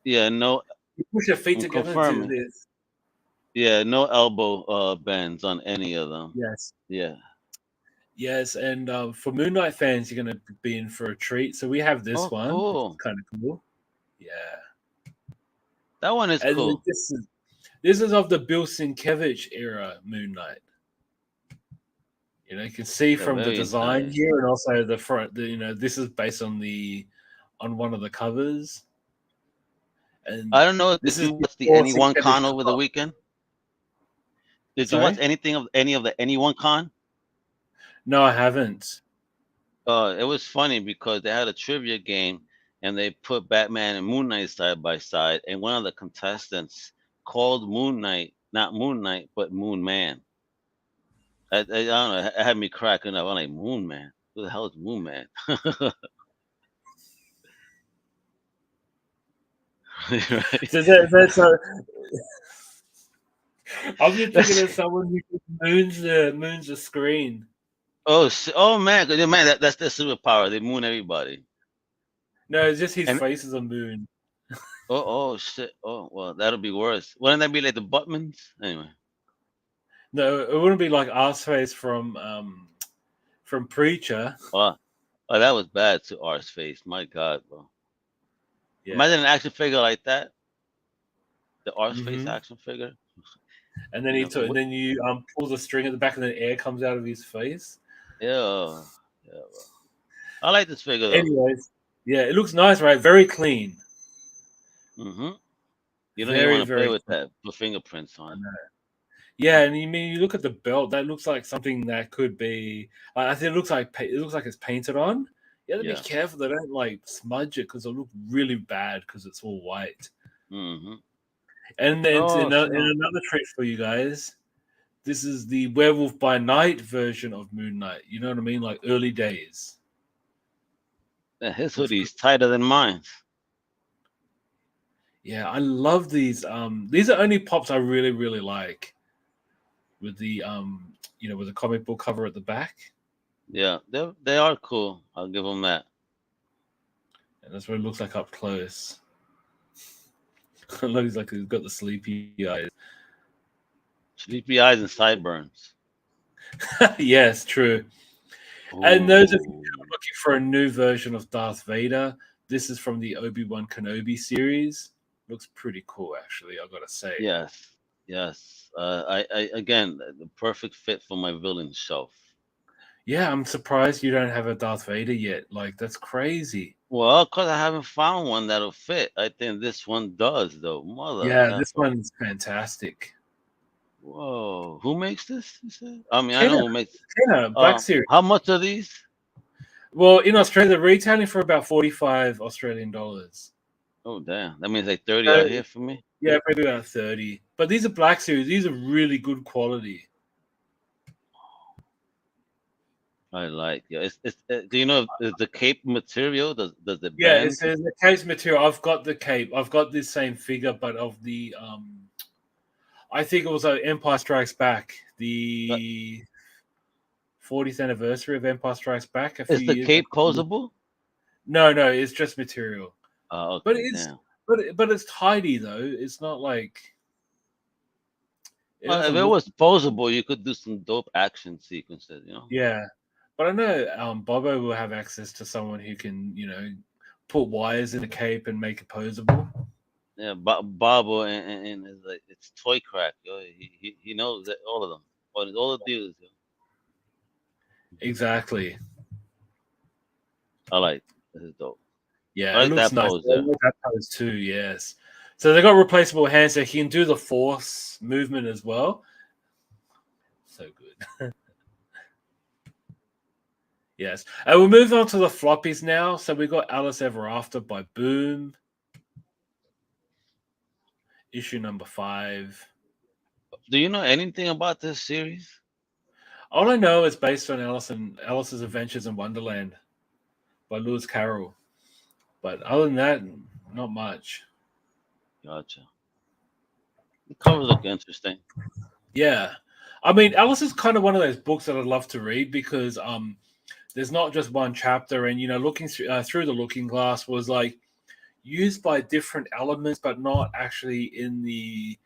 Yeah. No, You push your feet I'm together and do confirming. this. Yeah, no elbow bends on any of them. Yes. Yeah. Yes, and for Moon Knight fans, you're going to be in for a treat. So we have this Oh, one, which is cool. kind of cool. Yeah, That one is and then cool. this is of the Bill Sienkiewicz era Moon Knight. You can see Yeah, from the very design nice. here, and also the front. This is based on one of the covers, and I don't know this if is you watched the before Anyone Extended Con over the Shop. weekend. Did you watch Sorry, anything of any of the Anyone Con? no, I haven't. It was funny because they had a trivia game and they put Batman and Moon Knight side by side, and one of the contestants called Moon Knight not Moon Knight but Moon Man. I don't know. It had me cracking up. I'm like, Moon Man. Who the hell is Moon Man? Right? So that's I'm just thinking That's of someone who moons the screen. oh man, man, that's their superpower. They moon everybody. No, it's just his And face is a moon. oh shit. Oh well, that'll be worse. Wouldn't that be like the Buttmans? Anyway. No, it wouldn't be like Arseface from Preacher. Oh, oh, that was bad to R's face. My God, bro. Yeah. Imagine an action figure like that. The R's face hmm action figure. And then You know and what? then you pull the string at the back, and then air comes out of his face. Yeah, yeah. Bro. I like this figure though. Anyways, yeah, it looks nice, right? Very clean. Hmm. You don't even Very, want to play very with clean. that. Put fingerprints on I it. know. Yeah, and you look at the belt. That looks like something that could be. I think it looks like it's painted on. You have to be Yeah. careful they don't like smudge it because it'll look really bad because it's all white. Hmm. And then Oh, in snow. another treat for you guys, this is the Werewolf by Night version of Moon Knight. You know what I mean? Like early days. Man, his Looks good. hoodie's tighter than mine. Yeah, I love these. These are only pops I really, really like. With the with the comic book cover at the back. Yeah, they are cool. I'll give them that. And that's what it looks like up close. I love he's got the sleepy eyes. Sleepy eyes and sideburns. Yes, true. And those of you Ooh. who are looking for a new version of Darth Vader, this is from the Obi-Wan Kenobi series. Looks pretty cool, actually, I gotta say. Yes, yes. I again the perfect fit for my villain shelf. Yeah, I'm surprised you don't have a Darth Vader yet. Like, that's crazy. Well, cause I haven't found one that'll fit. I think this one does though. Mother Yeah, this effer. one's fantastic. Whoa, who makes this? You said? I mean, I know Kenner, who makes. Kenner, Black Series. How much are these? Well, in Australia, they're retailing for about 45 Australian dollars. Oh damn, that means like 30 So, out here for me. yeah, probably about 30. But these are Black Series. These are really good quality. I like. Yeah, do you know is the cape material? Does it Yeah, bend? it's the case material. I've got the cape. I've got this same figure, but of the I think it was Empire Strikes Back, Uh, the 40th anniversary of Empire Strikes Back a few Is the years cape ago. posable? No, it's just material. Oh, But okay, it's damn. but it's tidy though. It's not like it Well, if doesn't it look. was posable, you could do some dope action sequences. Yeah, but I know Bobo will have access to someone who can put wires in a cape and make it posable. Yeah, Bobo and it's like it's toy crack. Yo. He knows that all of them, all the dealers. Yo. Exactly. I like this is dope. Yeah, I it like looks that nice. pose I there. like that pose too. Yes. So they got replaceable hands, so he can do the force movement as well. So good. Yes. And we'll move on to the floppies now. So we got Alice Ever After by Boom, issue number 5. Do you know anything about this series? All I know is based on Alice's Adventures in Wonderland by Lewis Carroll. But other than that, not much. Gotcha. The covers look interesting. Yeah. I mean, Alice is kind of one of those books that I'd love to read because there's not just one chapter, and looking through the Looking Glass was like used by different elements, but not actually in the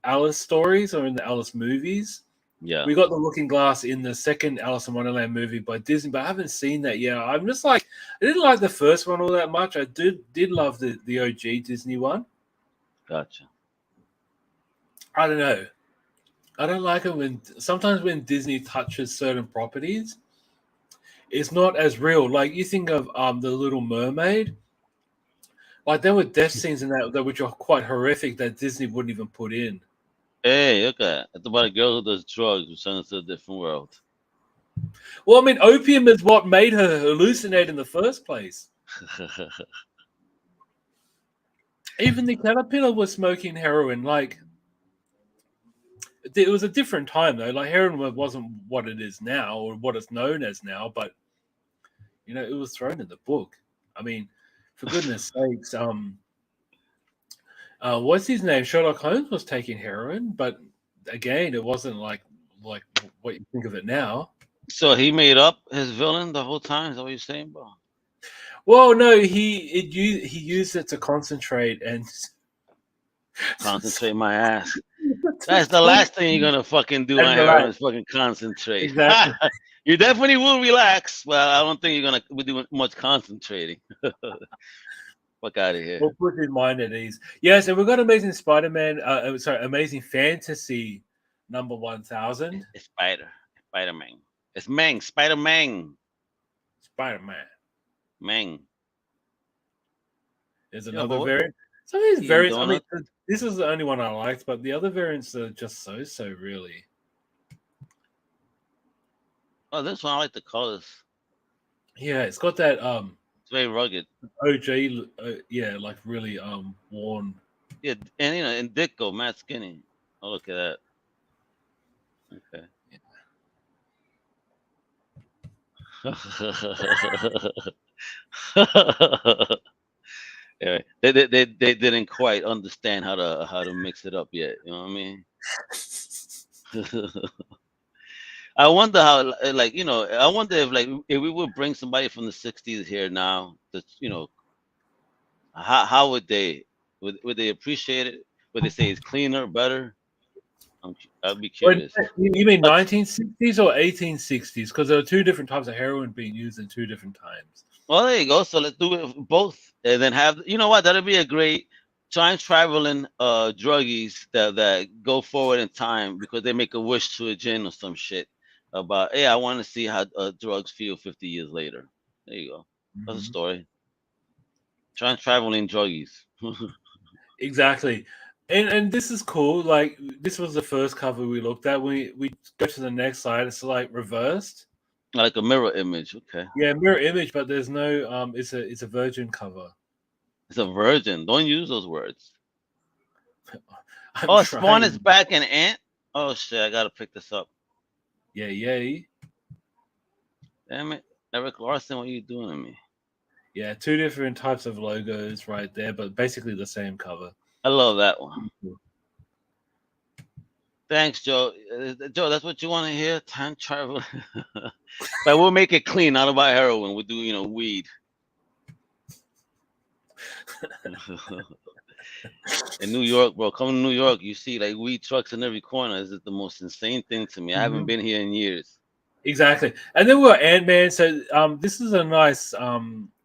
Alice stories or in the Alice movies. Yeah. We got the Looking Glass in the second Alice in Wonderland movie by Disney, but I haven't seen that yet. I'm just like, I didn't like the first one all that much. I did love the OG Disney one. Gotcha. I don't know. I don't like it when Disney touches certain properties, it's not as real. Like you think of the Little Mermaid, like there were death scenes in that which are quite horrific that Disney wouldn't even put in. Hey, look at that. It's about a girl who does drugs who sends to a different world. Well, I mean, opium is what made her hallucinate in the first place. Even the caterpillar was smoking heroin. Like it was a different time though. Like heroin wasn't what it is now or what it's known as now, but it was thrown in the book. I mean, for goodness sakes, what's his name? Sherlock Holmes was taking heroin, but again, it wasn't like what you think of it now. So he made up his villain the whole time. Is that what you're saying, bro? Well, no, he used it to concentrate and Concentrate my ass. That's the last thing you're gonna fucking do And on relax. heroin is fucking concentrate. Exactly. You definitely will relax, but I don't think you're gonna be doing much concentrating. Fuck out of here. We'll put his mind at ease. Yes, and we've got Amazing Spider-Man. Amazing Fantasy number 1000. It's Spider-Man. It's Mang, Spider-Man. Spider-Man. Mang. There's Yeah, another but variant. Some of these Eating variants, I mean, donut. this is the only one I liked, but the other variants are just so really. Oh, this one I like the colors. Yeah, it's got that It's very rugged. OG, yeah, like really worn. Yeah, and and Ditko, Matt Skinny. Oh, look at that. Okay. Yeah, they didn't quite understand how to mix it up yet. You know what I mean? I wonder how I wonder if we would bring somebody from the '60s here now. That's how would they appreciate it? Would they say it's cleaner, better? I'd be curious. You mean But 1960s or 1860s? Because there are two different types of heroin being used in two different times. well, there you go. So let's do it both, and then have what? That'd be a great time traveling druggies that go forward in time because they make a wish to a gin or some shit about hey, I want to see how drugs feel 50 years later. There you go. That's a Mhm. story. Time traveling druggies. Exactly. And this is cool. Like this was the first cover we looked at. We go to the next slide. It's like reversed. Like a mirror image. Okay. Yeah, mirror image, but there's no it's a virgin cover. It's a virgin. Don't use those words. I'm Oh, Spawn trying. is back in Ant. Oh shit, I gotta pick this up. Yeah, yay. Damn it. Eric Larson, what are you doing to me? Yeah, two different types of logos right there, but basically the same cover. I love that one. Thanks, Joe. Joe, that's what you want to hear? Time travel. But we'll make it clean, not about heroin. We'll do, weed. In New York, bro, come to New York, you see like weed trucks in every corner. This is the most insane thing to me. I haven't been here in years. Exactly. And then we got Ant-Man. So this is a nice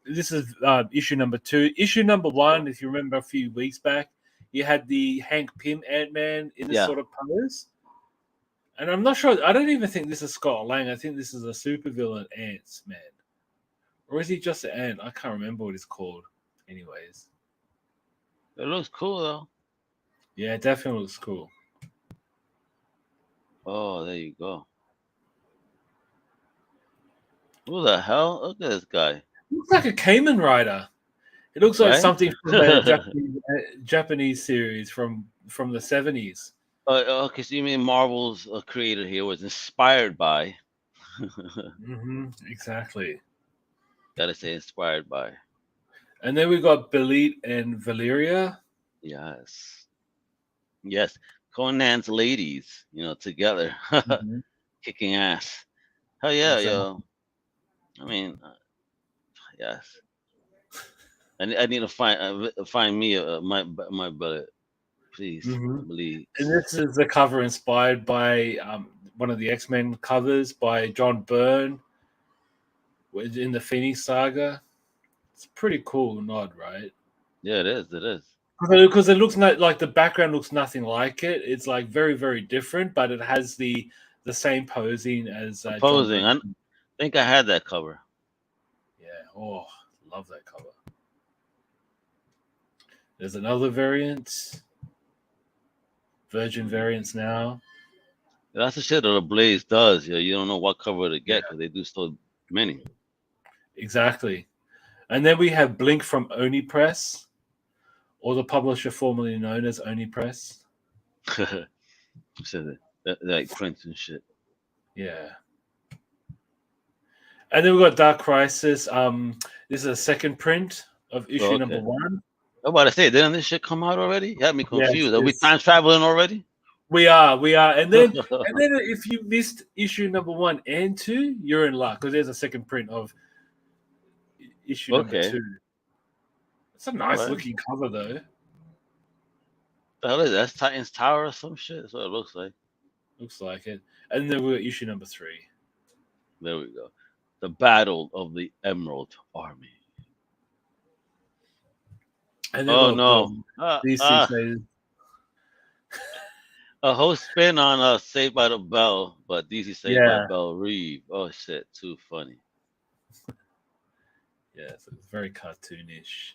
this is issue number 2. Issue number 1, if you remember a few weeks back, you had the Hank Pym Ant-Man in this Yeah. sort of pose. And I'm not sure, I don't even think this is Scott Lang. I think this is a supervillain Ant-Man. Or is he just an ant? I can't remember what he's called. Anyways. It looks cool though. Yeah, it definitely looks cool. Oh, there you go. Who the hell? Look at this guy. Looks like a Kamen Rider. It looks like Right? something from a Japanese series from the 70s. Okay, so you mean Marvel's creator here was inspired by? Exactly. Gotta say inspired by. And then we got Belit and Valeria. Yes. Yes. Conan's ladies, together. Mhm. Kicking ass. Hell yeah, Exactly. yo. I mean, yes. I need to find me my bullet, please. Mhm. Believe. And this is the cover inspired by one of the X-Men covers by John Byrne in the Phoenix Saga. It's a pretty cool nod, right? Yeah, it is. It is. Because it looks like the background looks nothing like it. It's like very, very different, but it has the same posing as John Opposing. I Grisham. think I had that cover. Yeah. Oh, love that cover. There's another variant. Virgin variants now. That's the shit that the Blaze does. Yeah, you don't know what cover to Yeah. get because they do so many. Exactly. And then we have Blink from Oni Press, or the publisher formerly known as Oni Press. So like Prince and shit. Yeah. And then we've got Dark Crisis. This is a second print of Oh, issue number okay. 1. I'm about to say, didn't this shit come out already? You had me Yes, confused. Are we time traveling already? we are. And then if you missed issue number 1 and 2, you're in luck because there's a second print of issue number Okay. 2. It's a All nice right. looking cover though. The hell is that? That's Titan's Tower or some shit. That's what it looks like. Looks like it. And then we're issue number 3. There we go. The Battle of the Emerald Army. And then Oh we've got no. DC says A whole spin on Saved by the Bell, but DC Saved by yeah. Bell Reeve. Oh shit, too funny. Yeah, so it's very cartoonish.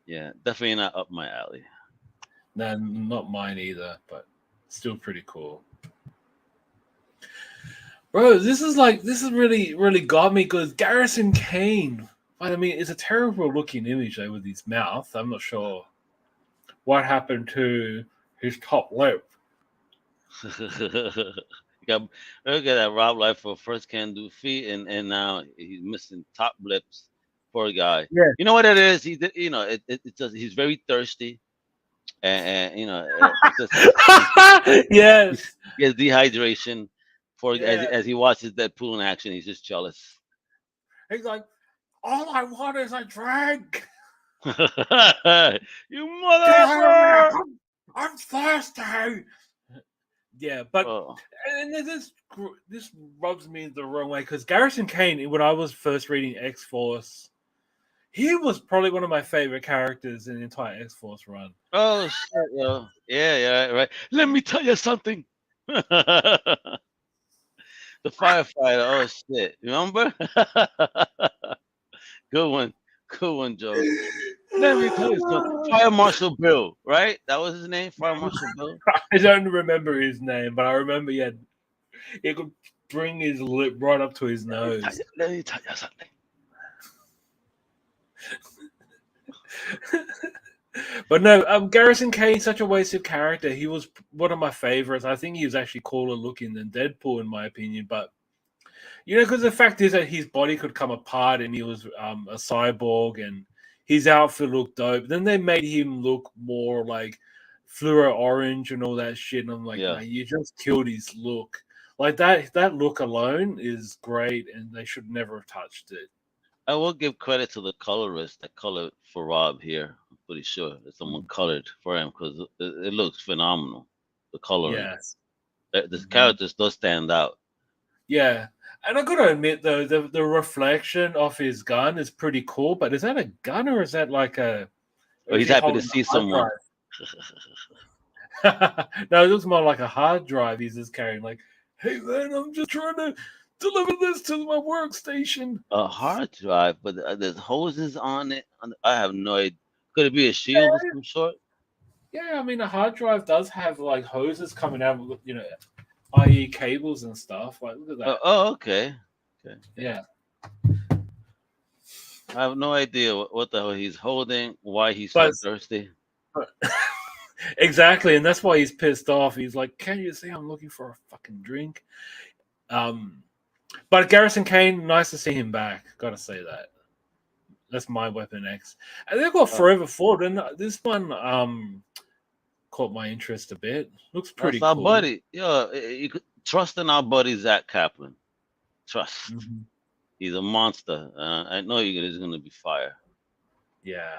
Yeah, definitely not up my alley. No, not mine either, but still pretty cool. Bro, this is really, really got me because Garrison Kane. I mean, it's a terrible looking image though with his mouth. I'm not sure what happened to his top lip. Look at that Rob Liefeld first can do feet, and now he's missing top lips. Poor guy. Yeah. You know what it is? He did. You know, it's just he's very thirsty, and you know, Yes. he has dehydration. For Yeah. as he watches Deadpool in action, he's just jealous. He's like, all I want is a drink. You Get out mother! of here. I'm thirsty. Yeah, but Oh, and this rubs me the wrong way because Garrison Kane, when I was first reading X Force, he was probably one of my favorite characters in the entire X Force run. oh shit, yo. Yeah, right. Let me tell you something. The firefighter. Oh shit! Remember? Good one, Joe. Let me tell you something. Fire Marshal Bill, right? That was his name, Fire Marshal Bill. I don't remember his name, but I remember he could bring his lip right up to his nose. Let me tell you something. But no, Garrison Kane, such a wasted character. He was one of my favorites. I think he was actually cooler looking than Deadpool, in my opinion. But because the fact is that his body could come apart, and he was a cyborg, and his outfit looked dope. Then they made him look more like fluoro orange and all that shit. And I'm like, Yeah. man, you just killed his look. Like that look alone is great, and they should never have touched it. I will give credit to the colorist that colored for Rob here. I'm pretty sure that someone colored for him because it looks phenomenal. The coloring. Yes. The characters does stand out. Yeah. And I gotta admit though, the reflection of his gun is pretty cool, but is that a gun or is that like a Oh, he's happy to see someone. No, it looks more like a hard drive he's just carrying, like, hey man, I'm just trying to deliver this to my workstation. A hard drive, but there's hoses on it. I have no idea. Could it be a shield of some sort? Yeah, I mean a hard drive does have like hoses coming out with IE cables and stuff. Like, look at that. Okay. Yeah. I have no idea what the hell he's holding, why he's so thirsty. Exactly, and that's why he's pissed off. He's like, "Can you see I'm looking for a fucking drink?" But Garrison Kane, nice to see him back. Got to say that. That's my Weapon X, and they've got Forever Ford, and this one caught my interest a bit. Looks pretty That's our cool. buddy. Yo, you could trust in our buddy Zach Kaplan. Trust. Mm-hmm. He's a monster. I know he's gonna be fire. Yeah.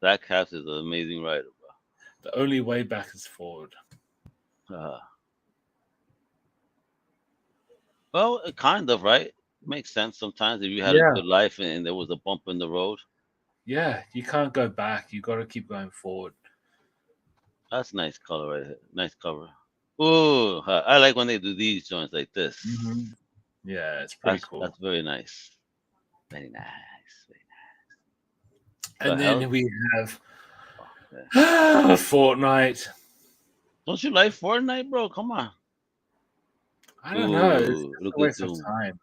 Zach Kaplan is an amazing writer, bro. The only way back is forward. Well, kind of, right? Makes sense sometimes if you had a good life and there was a bump in the road. Yeah, you can't go back. You got to keep going forward. That's nice color right here. Nice cover. Ooh, I like when they do these joints like this. Hmm. Yeah, it's pretty That's cool. very nice. Very nice. The And hell? then we have Okay. Fortnite. Don't you like Fortnite, bro? Come on. I don't know. It's Ooh, just look a at waste of Doom. time.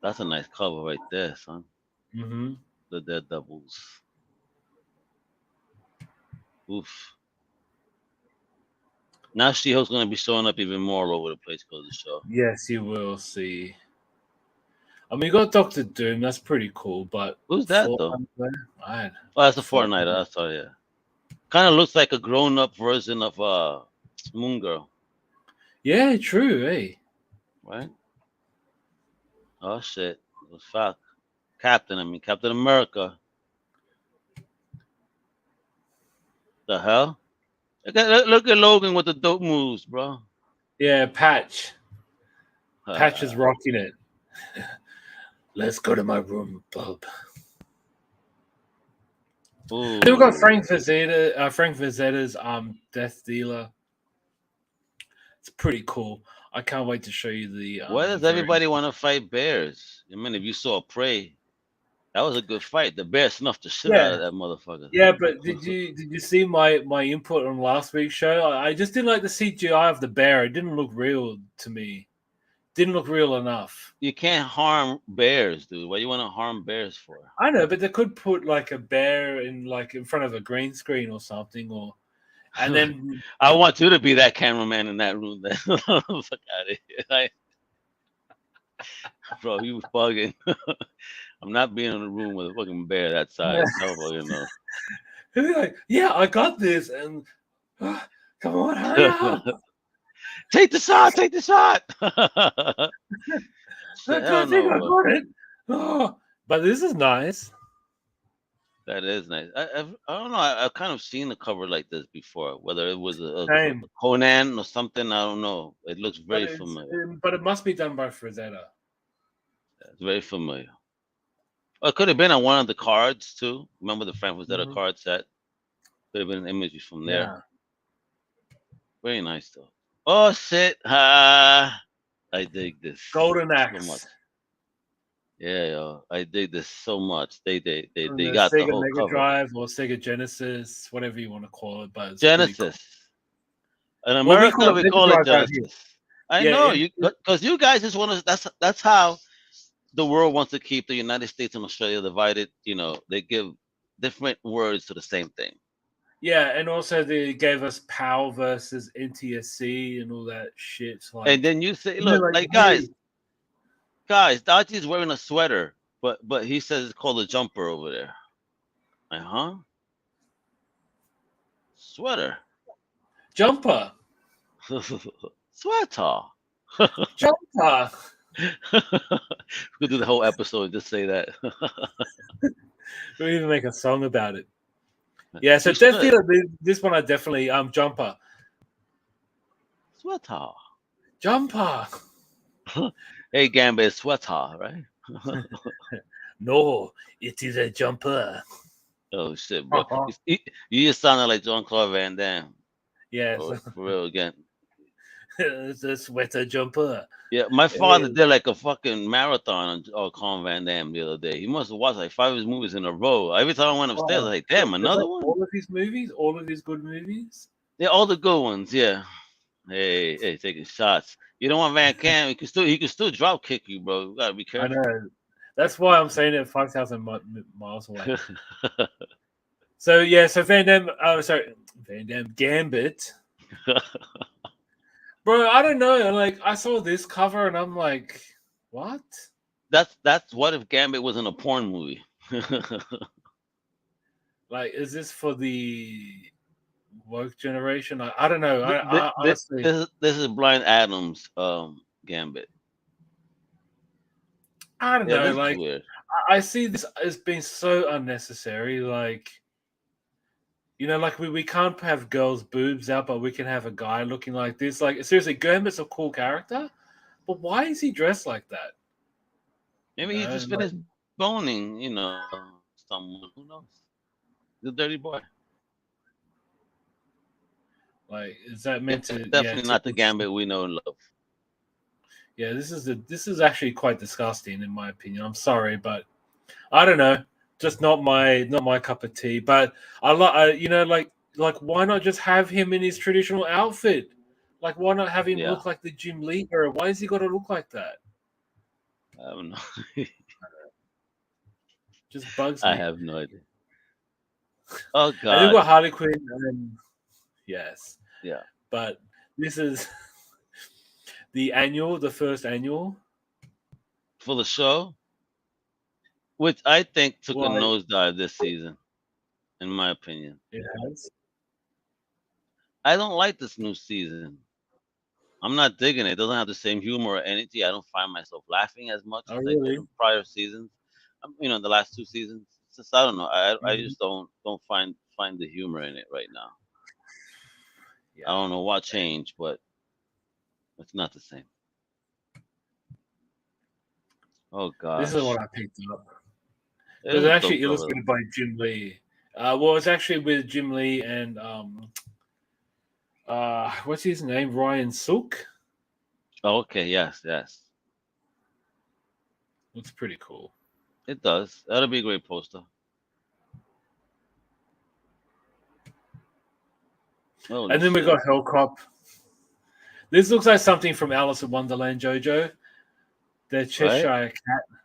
That's a nice cover right there, son. Hmm. The Daredevils. Oof. Now She-Hulk's gonna be showing up even more all over the place because of the show. Yes, you will see. I mean, you got Doctor Doom. That's pretty cool. But Who's that though? Fortnite, I Oh, that's a Fortnite. Fortnite. I saw, yeah. Kind of looks like a grown-up version of Moon Girl, Yeah, true. Hey. right? Oh shit. It was fuck. Captain America. The hell? Look at Logan with the dope moves, bro. Yeah, Patch. Patch is rocking it. Let's go to my room, bub. Then we've got Ooh. Frank Vazetta's Death Dealer. It's pretty cool. I can't wait to show you Why the does variant. everybody want to fight bears? I mean, if you saw Prey, that was a good fight. The bear snuffed the shit out Yeah, of that motherfucker. yeah, but did you see my input on last week's show? I just didn't like the CGI of the bear. It didn't look real to me. Didn't look real enough. You can't harm bears, dude. What you want to harm bears for? I know, but they could put like a bear in front of a green screen or something, or and then I want you to be that cameraman in that room. Then fuck out of here, bro. You bugging. I'm not being in a room with a fucking bear that size. No fucking no. he'll be like, "Yeah, I got this," and come on, hurry up! Take the shot. Take the shot. I Shit, hell think no, I bro. got it. Oh, but this is nice. That is nice. I don't know. I've kind of seen a cover like this before. Whether it was a Same, Conan or something, I don't know. It looks but very familiar. it must be done by Frazetta. It's very familiar. Or it could have been on one of the cards too. Remember the Frank Frazetta Hmm. card set? Could have been an image from there. Yeah. Very nice though. Oh shit! Ah, I dig this Golden so much. Axe Yeah, yo, I dig this so much. on They the got the Sega whole Mega cover. Drive or Sega Genesis, whatever you want to call it, but it's pretty cool. Genesis. In Well, we call America, it we Mega call it Drive out here. Genesis. I Yeah, know you because you guys just want to. That's how the world wants to keep the United States and Australia divided. You know, they give different words to the same thing. yeah, and also they gave us PAL versus NTSC and all that shit. And Like, then you say, you know, look, like, like hey, Dodgy's wearing a sweater, but he says it's called a jumper over there. Like, huh? Sweater. jumper, Sweater. jumper. We could do the whole episode and just say that. We'll even make a song about it. Yeah, so You Death should. Dealer, this one I definitely jumper, Sweater. jumper. Hey, Gambit, sweater, right? No, it is a jumper. Oh shit, bro! You just sounded like John Claude Van Damme. Yes, For real again. it's a sweater jumper. Yeah, my Yeah. father did like a fucking marathon on Claude Van Damme the other day. He must have watched like 5 of his movies in a row. Every time I went upstairs, I was Oh, like, damn, but another like one? all of his movies, all of his good movies. Yeah, all the good ones. Yeah. Hey, taking shots. You don't want Van Cam. He can still drop kick you, bro. You gotta be I careful. know. That's why I'm saying it 5,000 miles away. So yeah, so Van Damme. Oh, sorry, Van Damme Gambit, bro. I don't know. Like I saw this cover and I'm like, what? that's what if Gambit was in a porn movie. Like, is this for the woke generation? I don't know. I honestly, This is Blind Adams Gambit. I don't Yeah, know. this is Like weird. I see this as being so unnecessary. Like, you know, like we can't have girls' boobs out, but we can have a guy looking like this. Like, seriously, Gambit's a cool character, but why is he dressed like that? You Maybe he know, just like, finished boning, someone. Who knows? The dirty boy. Like, is that It's meant to definitely not the tickle? Gambit we know and love. Yeah, this is actually quite disgusting in my opinion. I'm sorry, but I don't know, just not my cup of tea. But I like, like why not just have him in his traditional outfit? Like, why not have him Yeah, look like the Jim Lee hero? Why has he got to look like that? I don't know. Just bugs I me. have no idea. Oh And then we've God. got Harley Quinn, and yes, Yeah. but this is the first annual. For the show, which I think took a Well, nosedive this season, in my opinion. it has. I don't like this new season. I'm not digging it. It doesn't have the same humor or energy. I don't find myself laughing as much Oh, as I did really? in prior seasons. The last two seasons. It's just I don't know. I Mhm. just don't find the humor in it right now. I Yeah. don't know what changed, but it's not the same. Oh This is gosh, what I picked up. it Because it's was a actually dope cover though. illustrated by Jim Lee. Well, it's actually with Jim Lee and what's his name? Ryan Sook. Oh, okay, yes, yes, Looks pretty cool. it does. That'll be a great poster. Holy And then we shit, got Hellcop. This looks like something from Alice in Wonderland, JoJo. The right? Cheshire Cat.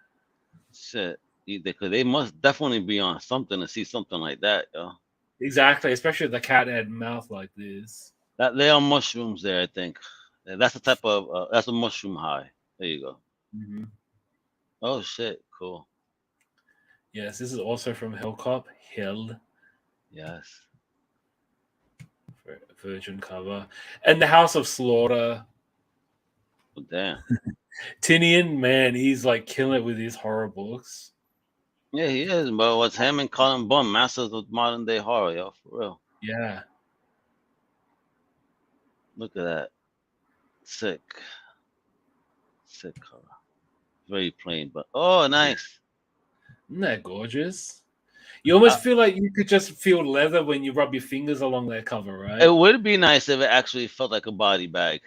Shit, because they must definitely be on something to see something like that, yo. Exactly, especially the cat had mouth like this. That they are mushrooms there, I think. That's the type of that's a mushroom high. There you go. Hmm. Oh shit, cool. Yes, this is also from Hellcop. Hill Yes. Virgin cover. And the House of Slaughter. Well, damn. Tinian, man, he's like killing it with his horror books. Yeah, he is, but what's him and Colin Bunn, masters of modern day horror, yo, for real. Yeah. Look at that. Sick. Sick cover. Very plain, but oh Yeah. nice. Isn't that gorgeous? You Uh, almost feel like you could just feel leather when you rub your fingers along that cover, it right? would be nice if it actually felt like a body bag.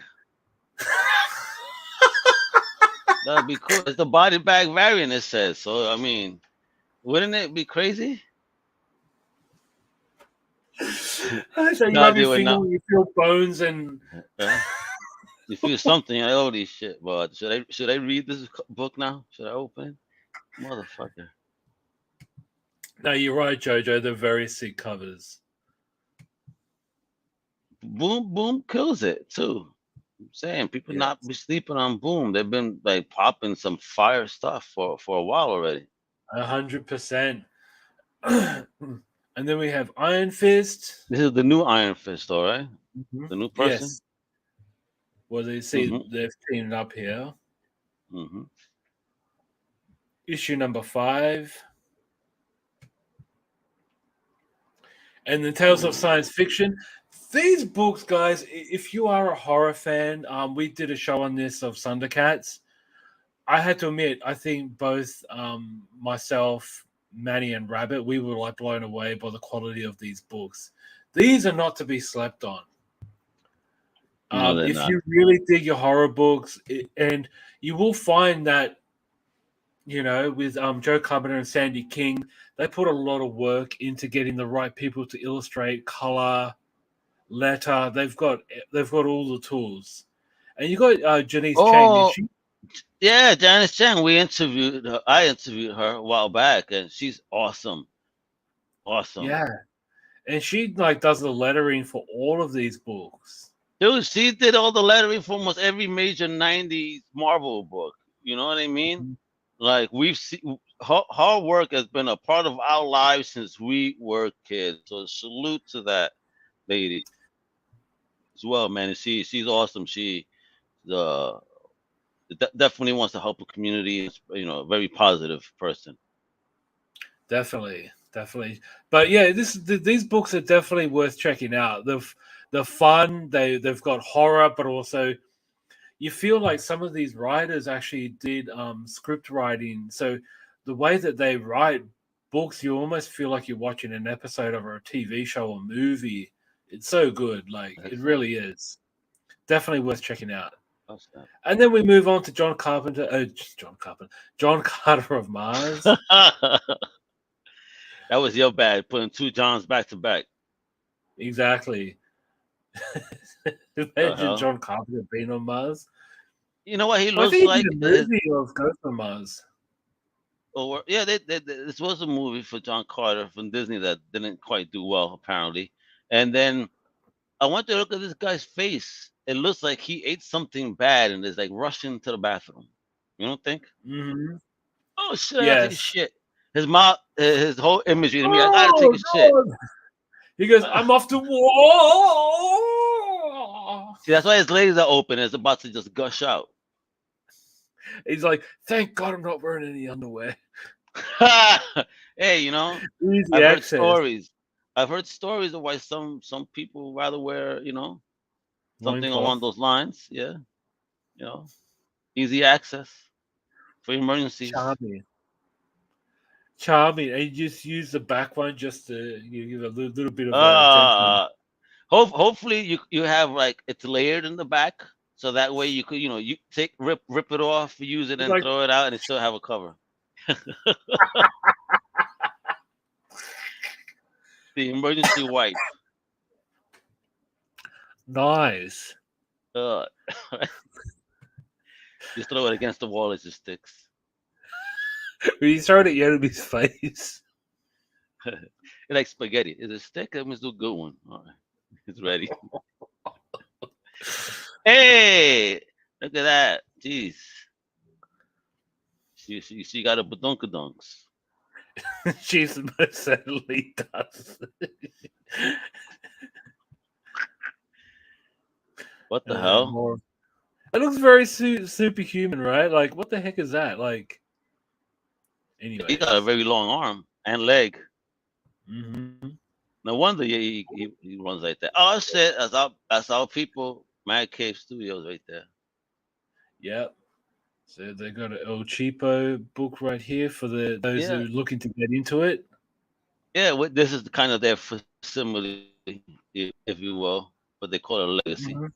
That'd be cool. It's the body bag variant, it says. So I mean, wouldn't it be crazy? So you No rub your idea what finger not. when you feel bones and Yeah. You feel something. Like, holy shit! But should I read this book now? Should I open it? Motherfucker. no, you're right, Jojo. They're very sick covers. Boom Boom kills it too. I'm saying people Yeah, not be sleeping on Boom. They've been like popping some fire stuff for a while already. 100%. And then we have Iron Fist. This is the new Iron Fist, all right? Mhm. The new person. Yes. Well, they see Mm-hmm. they've teamed up here. Mm-hmm. Issue number 5. And the Tales of Science Fiction. These books, guys, if you are a horror fan, we did a show on this of Thundercats. I had to admit, I think both myself, Manny, and Rabbit, we were like blown away by the quality of these books. These are not to be slept on. No, they're If not. you really dig your horror books, and you will find that with Joe Carpenter and Sandy King, they put a lot of work into getting the right people to illustrate, color, letter. They've got all the tools, and you got Janice Chang. Did Oh, she? yeah, Janice Chang. We interviewed her. I interviewed her a while back, and she's awesome. Awesome. Yeah, and she like does the lettering for all of these books. Dude, she did all the lettering for almost every major '90s Marvel book. You know what I mean? Mhm. Like we've seen her work has been a part of our lives since we were kids. So salute to that lady as well, man. And she's awesome. She uh, definitely wants to help the community. A very positive person. Definitely, definitely. But yeah, these books are definitely worth checking out. The fun. They've got horror, but also you feel like some of these writers actually did script writing. So the way that they write books, you almost feel like you're watching an episode of a TV show or movie. It's so good. Like, it really is. Definitely worth checking out. And then we move on to John Carter of Mars. That was your bad, putting two Johns back to back. Exactly. Imagine John Carpenter being on Mars. You know what he looks like? A movie of Ghost on Mars. Oh, yeah, this was a movie for John Carter from Disney that didn't quite do well, apparently. And then I went to look at this guy's face. It looks like he ate something bad and is like rushing to the bathroom. You don't think? Mm-hmm. Oh shit! I gotta take a shit. His mouth, his whole imagery to me. I gotta take a shit. He goes, "I'm off to war." See, that's why his legs are open. It's about to just gush out. He's like, "Thank God I'm not wearing any underwear." Hey, you know, heard stories. I've heard stories of why some people rather wear, you know, something along those lines. Yeah, you know, easy access for emergencies. Charming, and you just use the back one just to give a little bit of attention. Hopefully you have like it's layered in the back, so that way you could, you know, you rip it off, use it, and like, throw it out, and it still have a cover. The emergency wipe. Nice. Just throw it against the wall as it sticks. When you throw it at your enemy's face. It's like spaghetti. Is it stick? That must do a good one. All right. It's ready. Hey! Look at that. Jeez. She got a badunkadunks. She most certainly does. What the hell? It looks very superhuman, right? Like, what the heck is that? Like, anyway, he got a very long arm and leg. Mm-hmm. No wonder he runs like that. Oh shit! That's our people. Mad Cave Studios right there. Yep. So they got an El Cheapo book right here for those who are looking to get into it. Yeah, this is kind of their facsimile, if you will, but they call it a legacy. Mm-hmm.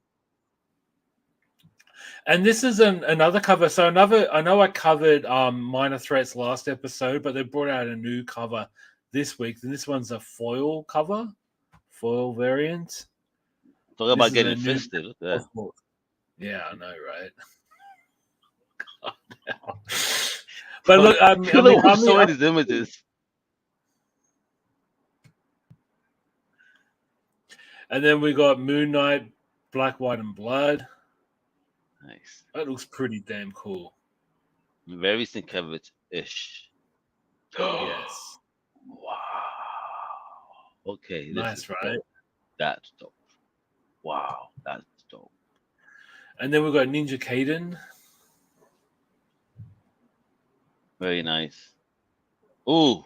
And this is another cover. So I know I covered Minor Threats last episode, but they brought out a new cover this week. And this one's a foil cover, foil variant. Talk about getting fisted. Look at that. Yeah, I know, right? But look, I'm showing these images. And then we got Moon Knight, Black, White, and Blood. Nice. That looks pretty damn cool. Very Sienkiewicz-ish. Yes. Wow. Okay. Nice, right? Dope. That's dope. Wow, that's dope. And then we've got Ninja Kaiden. Very nice. Ooh,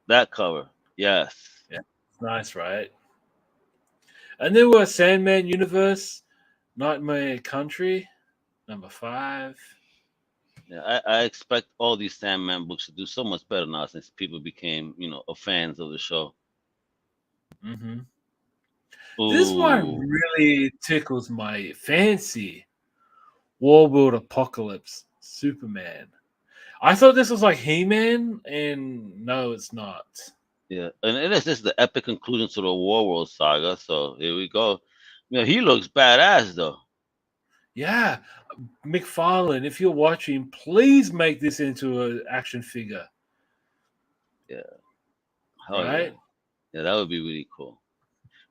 that cover. Yes. Yeah, nice, right? And then we've got Sandman Universe, Nightmare Country, number 5. Yeah, I expect all these Sandman books to do so much better now since people became, you know, fans of the show. Mm-hmm. This one really tickles my fancy. Warworld Apocalypse, Superman. I thought this was like He-Man, and no, it's not. Yeah, and this is the epic conclusion to the Warworld saga. So here we go. You know, he looks badass though. Yeah, McFarlane, if you're watching, please make this into an action figure. Yeah. Right? Yeah, that would be really cool.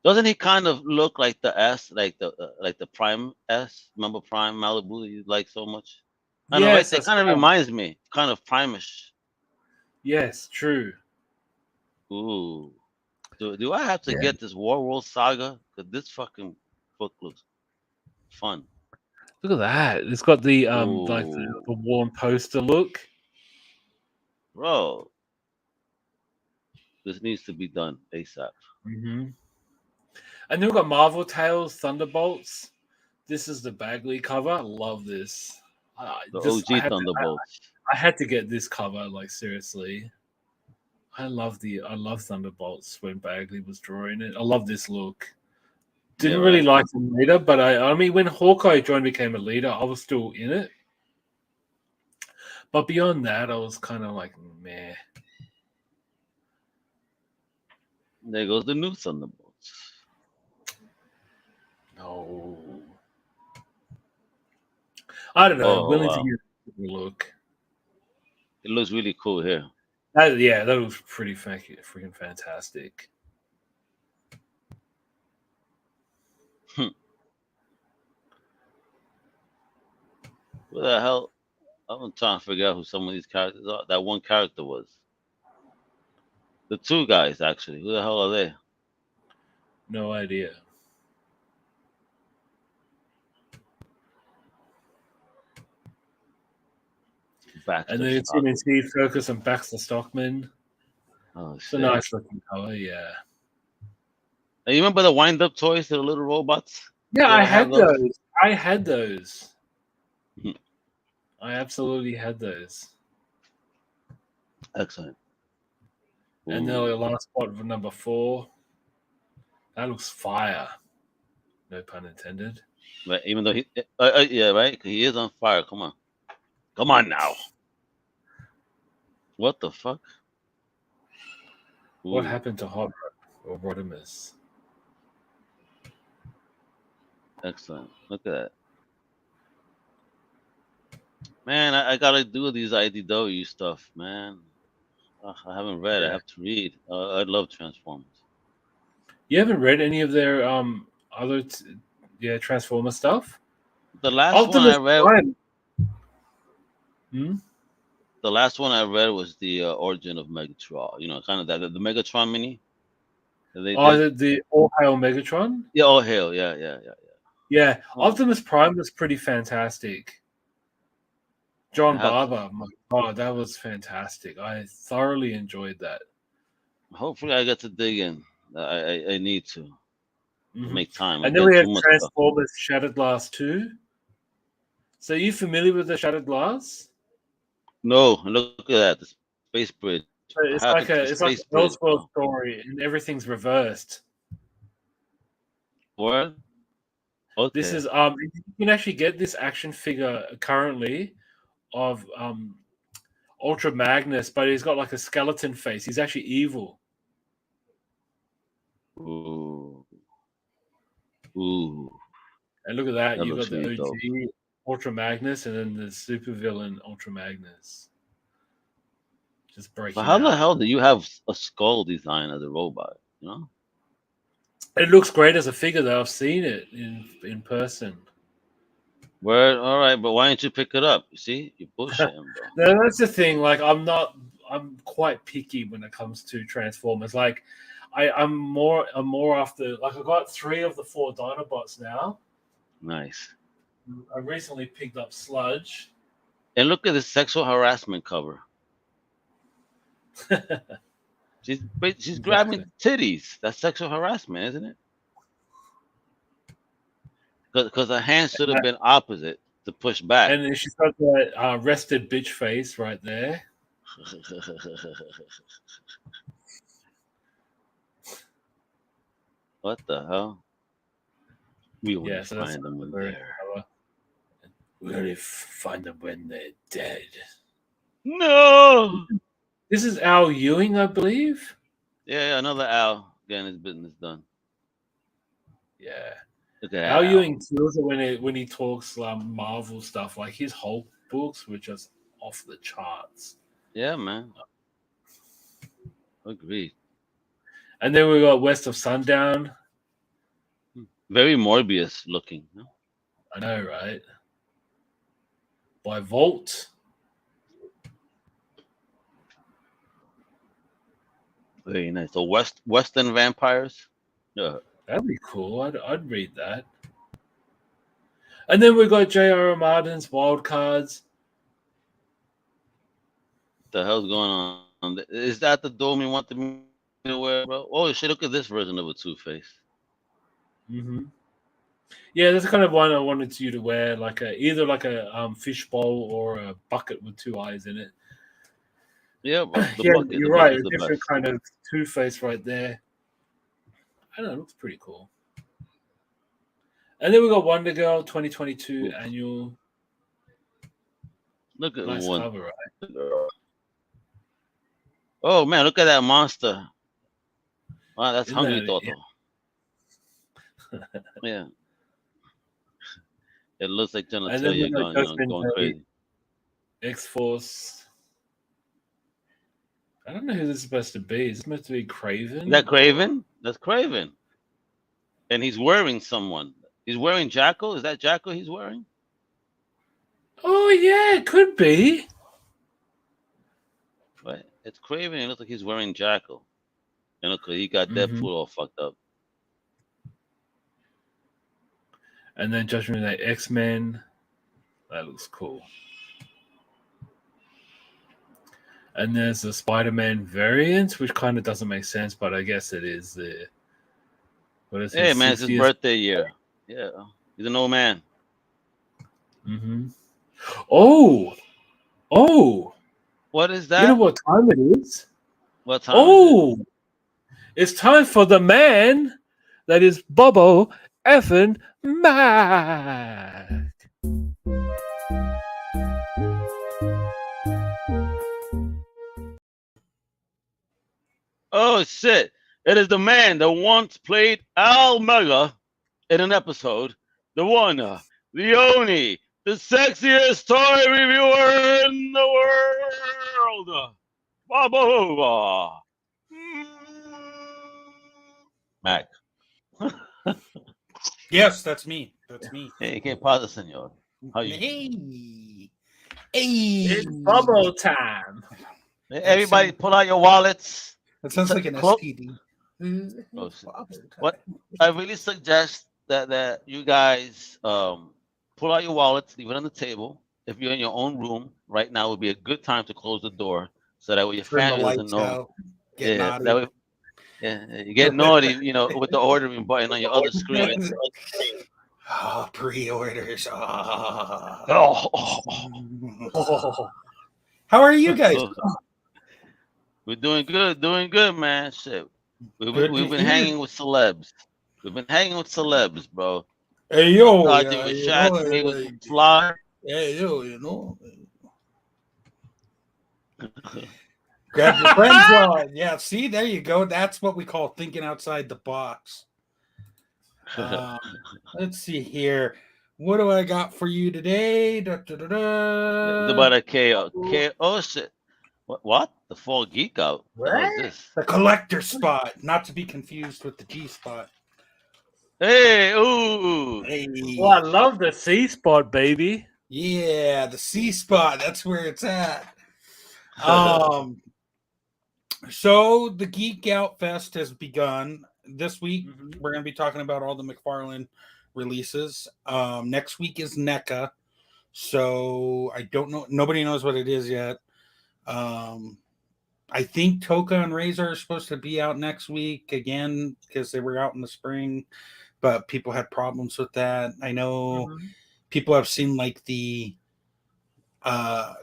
Doesn't he kind of look like the S, like the Prime S? Remember Prime Malibu that you like so much? I know, right? It kind of reminds me, kind of Prime-ish. Yes, true. Ooh. Do I have to get this Warworld saga? Because this fucking book looks fun. Look at that. It's got the like the worn poster look. Bro. This needs to be done ASAP. Mm-hmm. And then we've got Marvel Tales Thunderbolts. This is the Bagley cover. I love this. The OG Thunderbolts. I had to get this cover. Like seriously, I love Thunderbolts when Bagley was drawing it. I love this look. Yeah, Didn't really right. like him later, but I mean, when Hawkeye joined, became a leader, I was still in it. But beyond that, I was kind of like, meh. There goes the new Thunderbolts. No. I don't know. Oh Willing to wow, give it a look. it looks really cool here. That was pretty freaking fantastic. Who the hell? I'm trying to figure out who some of these characters are. That one character was. The two guys, actually. Who the hell are they? No idea. Baxter And then it's Stockman. Steve Focus and Baxter Stockman. Oh It's a shit! nice looking color, yeah. Hey, you remember the wind-up toys, the little robots? Yeah, You I ever have had those? those. I had those. Hmm. I absolutely had those. Excellent. And then the Ooh. last spot for number 4. That looks fire. No pun intended. Right, even though yeah, right? 'Cause he is on fire. Come on now. What the fuck? What Ooh, happened to Hot Rod or Rodimus? excellent. Look at that. Man, I gotta do these IDW stuff, man. Ugh, I haven't read. I Yeah. have to read. I love Transformers. You haven't read any of their other Transformer stuff? The last one I Optimus read, Prime. Hmm? the last one I read was the origin of Megatron. You know, kind of that the Megatron mini that they Oh, did. the All Hail Megatron? Yeah. Oh hell, yeah, yeah, yeah, yeah. Yeah. Oh, Optimus Prime was pretty fantastic. I John have to. Barber, my God, that was fantastic. I thoroughly enjoyed that. Hopefully, I get to dig in. I need to Hmm. make time. I'm And then getting we have too much stuff. Transformers Shattered Glass 2. So are you familiar with the Shattered Glass? No, look at that. The space bridge. So What happened to the it's like space an bridge, Elseworld bro? story and everything's reversed. What? This Okay. is you can actually get this action figure currently of Ultra Magnus, but he's got like a skeleton face. He's actually evil. Ooh. Ooh. And look at that. That You've looks got the really dope. OG Ultra Magnus and then the supervillain Ultra Magnus. Just But breaking how the out. hell do you have a skull design as a robot? You know? It looks great as a figure though. I've seen it in person. Word. All right, but why didn't you pick it up? You see, you bullshitting, bro. No, that's the thing. Like I'm quite picky when it comes to Transformers. Like I'm more after like I got 3 of the 4 Dinobots now. Nice. I recently picked up Sludge. And look at this sexual harassment cover. She's Exactly. grabbing titties. That's sexual harassment, isn't it? Because her hands should have been opposite to push back. And then she's got that rested bitch face right there. What the hell? We only Yeah, so that's find them when very they're. clever. We only find them when they're dead. No. This is Al Ewing, I believe. Yeah, another Al getting his business done. Yeah. Look at Al that Al. Ewing kills it when he talks Marvel stuff. Like his Hulk books were just off the charts. Yeah, man. Agreed. And then we got West of Sundown. Very Morbius looking. No? I know, right? By Volt. Very nice. So Western vampires. Yeah. That'd be cool. I'd read that. And then we got J.R.R. Martin's Wild Cards. What the hell's going on? Is that the dome you wanted me to wear, bro? Oh shit! Look at this version of a Two Face. Mm-hmm. Yeah, that's the kind of one I wanted you to wear, like either like a fish bowl or a bucket with two eyes in it. Yeah, bro. The Yeah, bucket. The you're right. bucket's A the different best. kind of Two-Face right there. I don't know, it looks pretty cool. And then we got Wonder Girl 2022 Oof. annual. Look at Nice one. cover, right? Oh man, look at that monster. Wow, that's Isn't hungry, that Toto. Yeah, it looks like And then we genitalia got going Judgment Day, crazy. X-Force. I don't know who this is supposed to be. Is this supposed to be Is that Craven? Craven? That's Craven, and he's wearing someone. He's wearing Jackal. Is that Jackal he's wearing? Oh yeah, it could be. Right. It's Craven. It looks like he's wearing Jackal. And look, he got Mm-hmm. Deadpool all fucked up. And then Judgment Day X-Men. That looks cool. And there's the Spider-Man variant, which kind of doesn't make sense, but I guess it is the what is Hey his man, it's his 60th? birthday year. Yeah, he's an old man. Mm-hmm. Oh! What is You know that? what time it is? What time is it? Oh, it's time for the man that is Bobo effing Mac. Oh shit! It is the man that once played Al Mega in an episode. The one, the only, the sexiest toy reviewer in the world. Baba. Mac. Yes, that's me. That's me. Hey, ¿qué pasa, señor? How you? Hey. It's Bobo time. Everybody, pull out your wallets. That sounds like an Clo- STD. Oh, shit. What I really suggest that you guys pull out your wallets, leave it on the table. If you're in your own room right now, would be a good time to close the door so that way your Turn the family doesn't lights know. out. Get Yeah, naughty. that way. Yeah, you get naughty, with the ordering button on your other screen. Oh, pre-orders. Oh, How are you guys? we're doing good, man. Shit, Good we've to been hear. hanging with celebs. We've been hanging with celebs, bro. Hey, yo. Dodgy Yeah, with you Shaq, know, me with like, Fly. hey, yo, you know. Grab your friends on. Yeah, see, there you go. That's what we call thinking outside the box. Let's see here. What do I got for you today? It's about a KO. Oh shit! What? The fall geek out? What the hell is this? The collector spot, not to be confused with the G spot. Hey, ooh! Hey. Well, I love the C spot, baby. Yeah, the C spot. That's where it's at. So the Geek Outfest has begun. This week, we're going to be talking about all the McFarlane releases. Next week is NECA. So I don't know. Nobody knows what it is yet. I think Toka and Razor are supposed to be out next week again because they were out in the spring, but people had problems with that. I know people have seen like the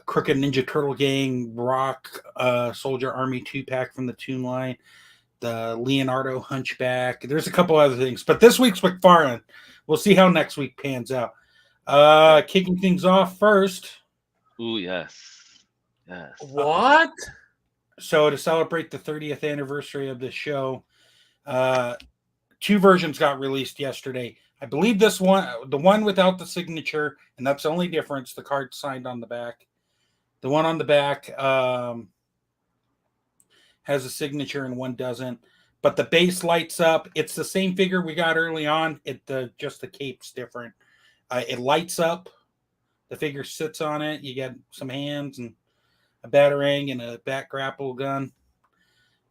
Crooked Ninja Turtle Gang Rock Soldier Army 2-pack from the Toon line, the Leonardo Hunchback. There's a couple other things, but this week's McFarlane. We'll see how next week pans out. Kicking things off first. Ooh, yes. What? So to celebrate the 30th anniversary of this show, 2 versions got released yesterday. I believe this one, the one without the signature, and that's the only difference, the card signed on the back. The one on the back has a signature and one doesn't. But the base lights up. It's the same figure we got early on. Just the cape's different. It lights up. The figure sits on it. You get some hands and a batarang and a back grapple gun.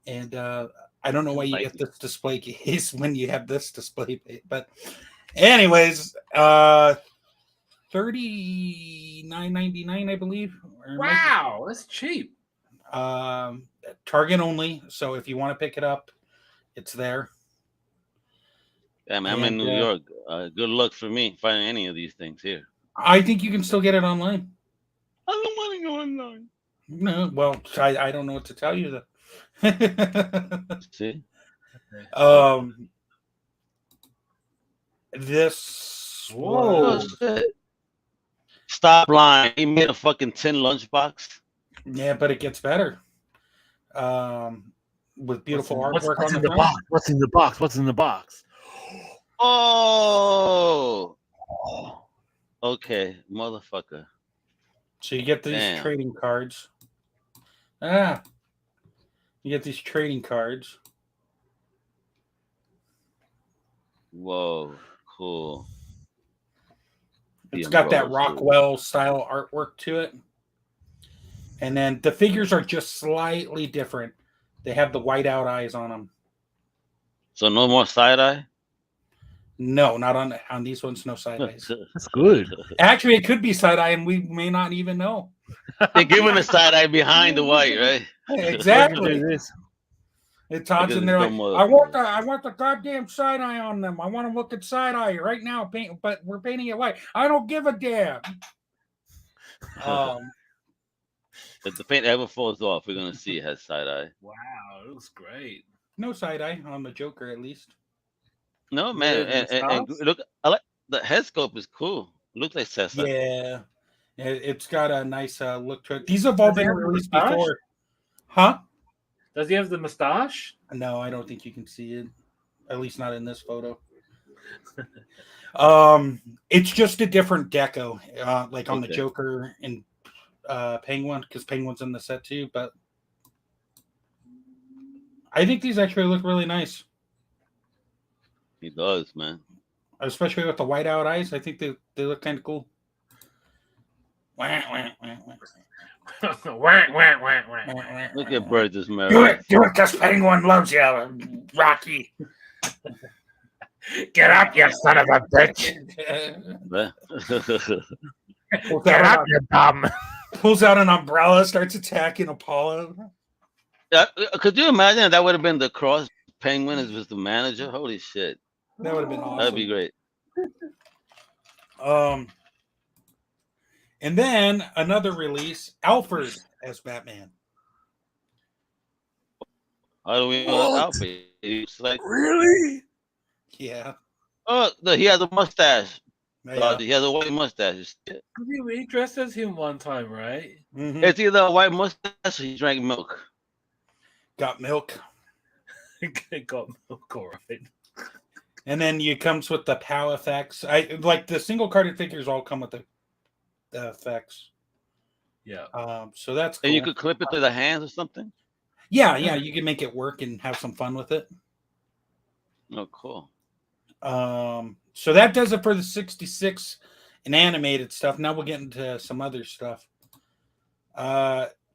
And I don't know why you get this display case when you have this display. But anyways, $39.99, I believe. Wow, that's cheap. Target only. So if you want to pick it up, it's there. Yeah, man, I'm in And New York. Good luck for me finding any of these things here. I think you can still get it online. I don't want to go online. No, well, I don't know what to tell you though. See? um, this Whoa. Oh shit! Stop lying. He made a fucking tin lunchbox. yeah, but it gets better. With beautiful artwork What's on in the the front. box? What's in the box? What's in the box? Oh. Okay, motherfucker. So you get these Damn. trading cards. You get these trading cards. Whoa, cool. It's The got that umbrella, too. Rockwell style artwork to it. And then the figures are just slightly different. They have the whiteout eyes on them. So no more side eye. No, not on these ones. No side eyes. That's good. Actually, it could be side eye, and we may not even know. They're giving a side eye behind the white, right? Exactly. Do this. It talks Because in there it's like, no more- I want the goddamn side eye on them. I want to look at side eye right now, but we're painting it white. I don't give a damn. If the paint ever falls off, we're gonna see it has side eye. Wow, it looks great. No side eye on the Joker, at least. No man, Yeah, the and stars? look, I like the head sculpt is cool. Looks like Cessa. Yeah, it's got a nice look to it. These have all Does it been have the released mustache? before, huh? Does he have the mustache? No, I don't think you can see it. At least not in this photo. It's just a different deco, like on the Okay. Joker and Penguin, because Penguin's in the set too. But I think these actually look really nice, He does, man. especially with the whiteout eyes. I think they look kind of cool. Wah, wah, wah, wah. Whack, whack, whack, whack, whack. Look at Burgess Do Meredith. it, because Penguin loves you, Rocky. Get up, you son of a bitch! Get up, you bum! Pulls out an umbrella, starts attacking Apollo. Could you imagine if that would have been the cross Penguin as was the manager? Holy shit. That would have been awesome. That'd be great. And then another release, Alfred as Batman. How do we know What? that outfit? It's like, Really? Yeah. oh, look, he has a mustache. Yeah. He has a white mustache. Shit. We dressed as him one time, right? Mhm. It's either a white mustache or he drank milk. Got milk. Got milk, all right. And then it comes with the POW effects. I like the single carded figures all come with the effects. Yeah. So that's cool. And you could clip it to the hands or something? yeah, you can make it work and have some fun with it. Oh, cool. So that does it for the 66 and animated stuff. Now we'll get into some other stuff.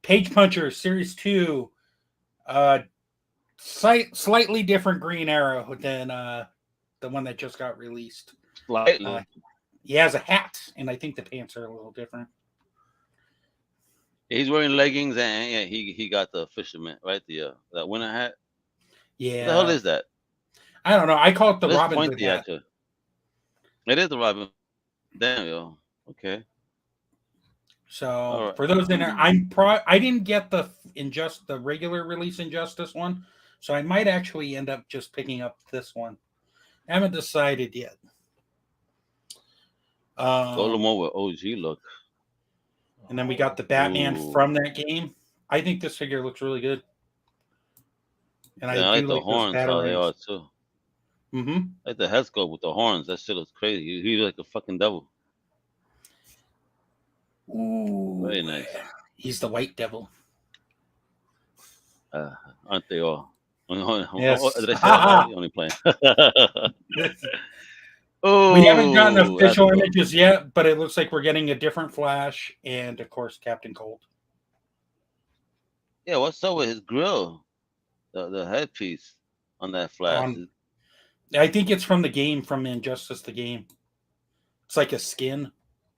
Page Puncher Series 2. Slightly different Green Arrow than the one that just got released. Slightly. He has a hat, and I think the pants are a little different. He's wearing leggings and yeah, he got the fisherman, right? The that winter hat. Yeah. What the hell is that? I don't know. I call it the It's Robin Hood pointy, hat. actually. It is the Robin. Damn, yo. Okay. So right. for those in there, I didn't get the regular release Injustice one, so I might actually end up just picking up this one. I haven't decided yet. Go more with OG look. And then we got the Batman Ooh. from that game. I think this figure looks really good. And Yeah, I like the those horns how they are batarangs. too. Mm-hmm. I like the head sculpt with the horns. That shit looks crazy. He's like a fucking devil. Ooh, Very nice. He's the White Devil. Aren't they all? Yes. Did I say that already? Only playing. Oh, We haven't gotten that's official cool. images yet, but it looks like we're getting a different Flash and, of course, Captain Cold. Yeah, what's up with his grill? The headpiece on that Flash. I think it's from the game, from Injustice the game. It's like a skin,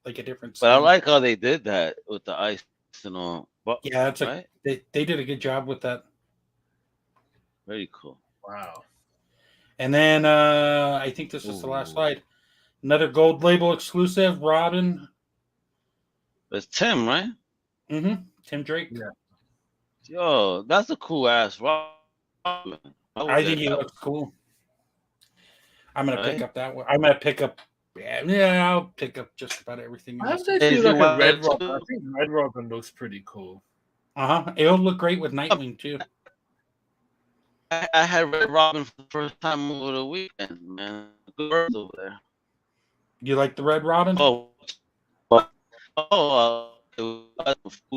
like a different skin. But I like how they did that with the ice and all. But, Yeah, it's right? they did a good job with that. Very cool. Wow. And then I think this is the last slide. Another gold label exclusive, Robin. It's Tim, right? Mm-hmm. Tim Drake. Yeah. Yo, that's a cool ass Robin. I think he looks cool. I'm gonna pick up that one. I'm gonna pick up. Yeah, I'll pick up just about everything I else. have to do like a Red Robin. I think Red Robin looks pretty cool. It'll look great with Nightwing too. I had Red Robin for the first time over the weekend, man. Good birds over there. You like the Red Robin? Food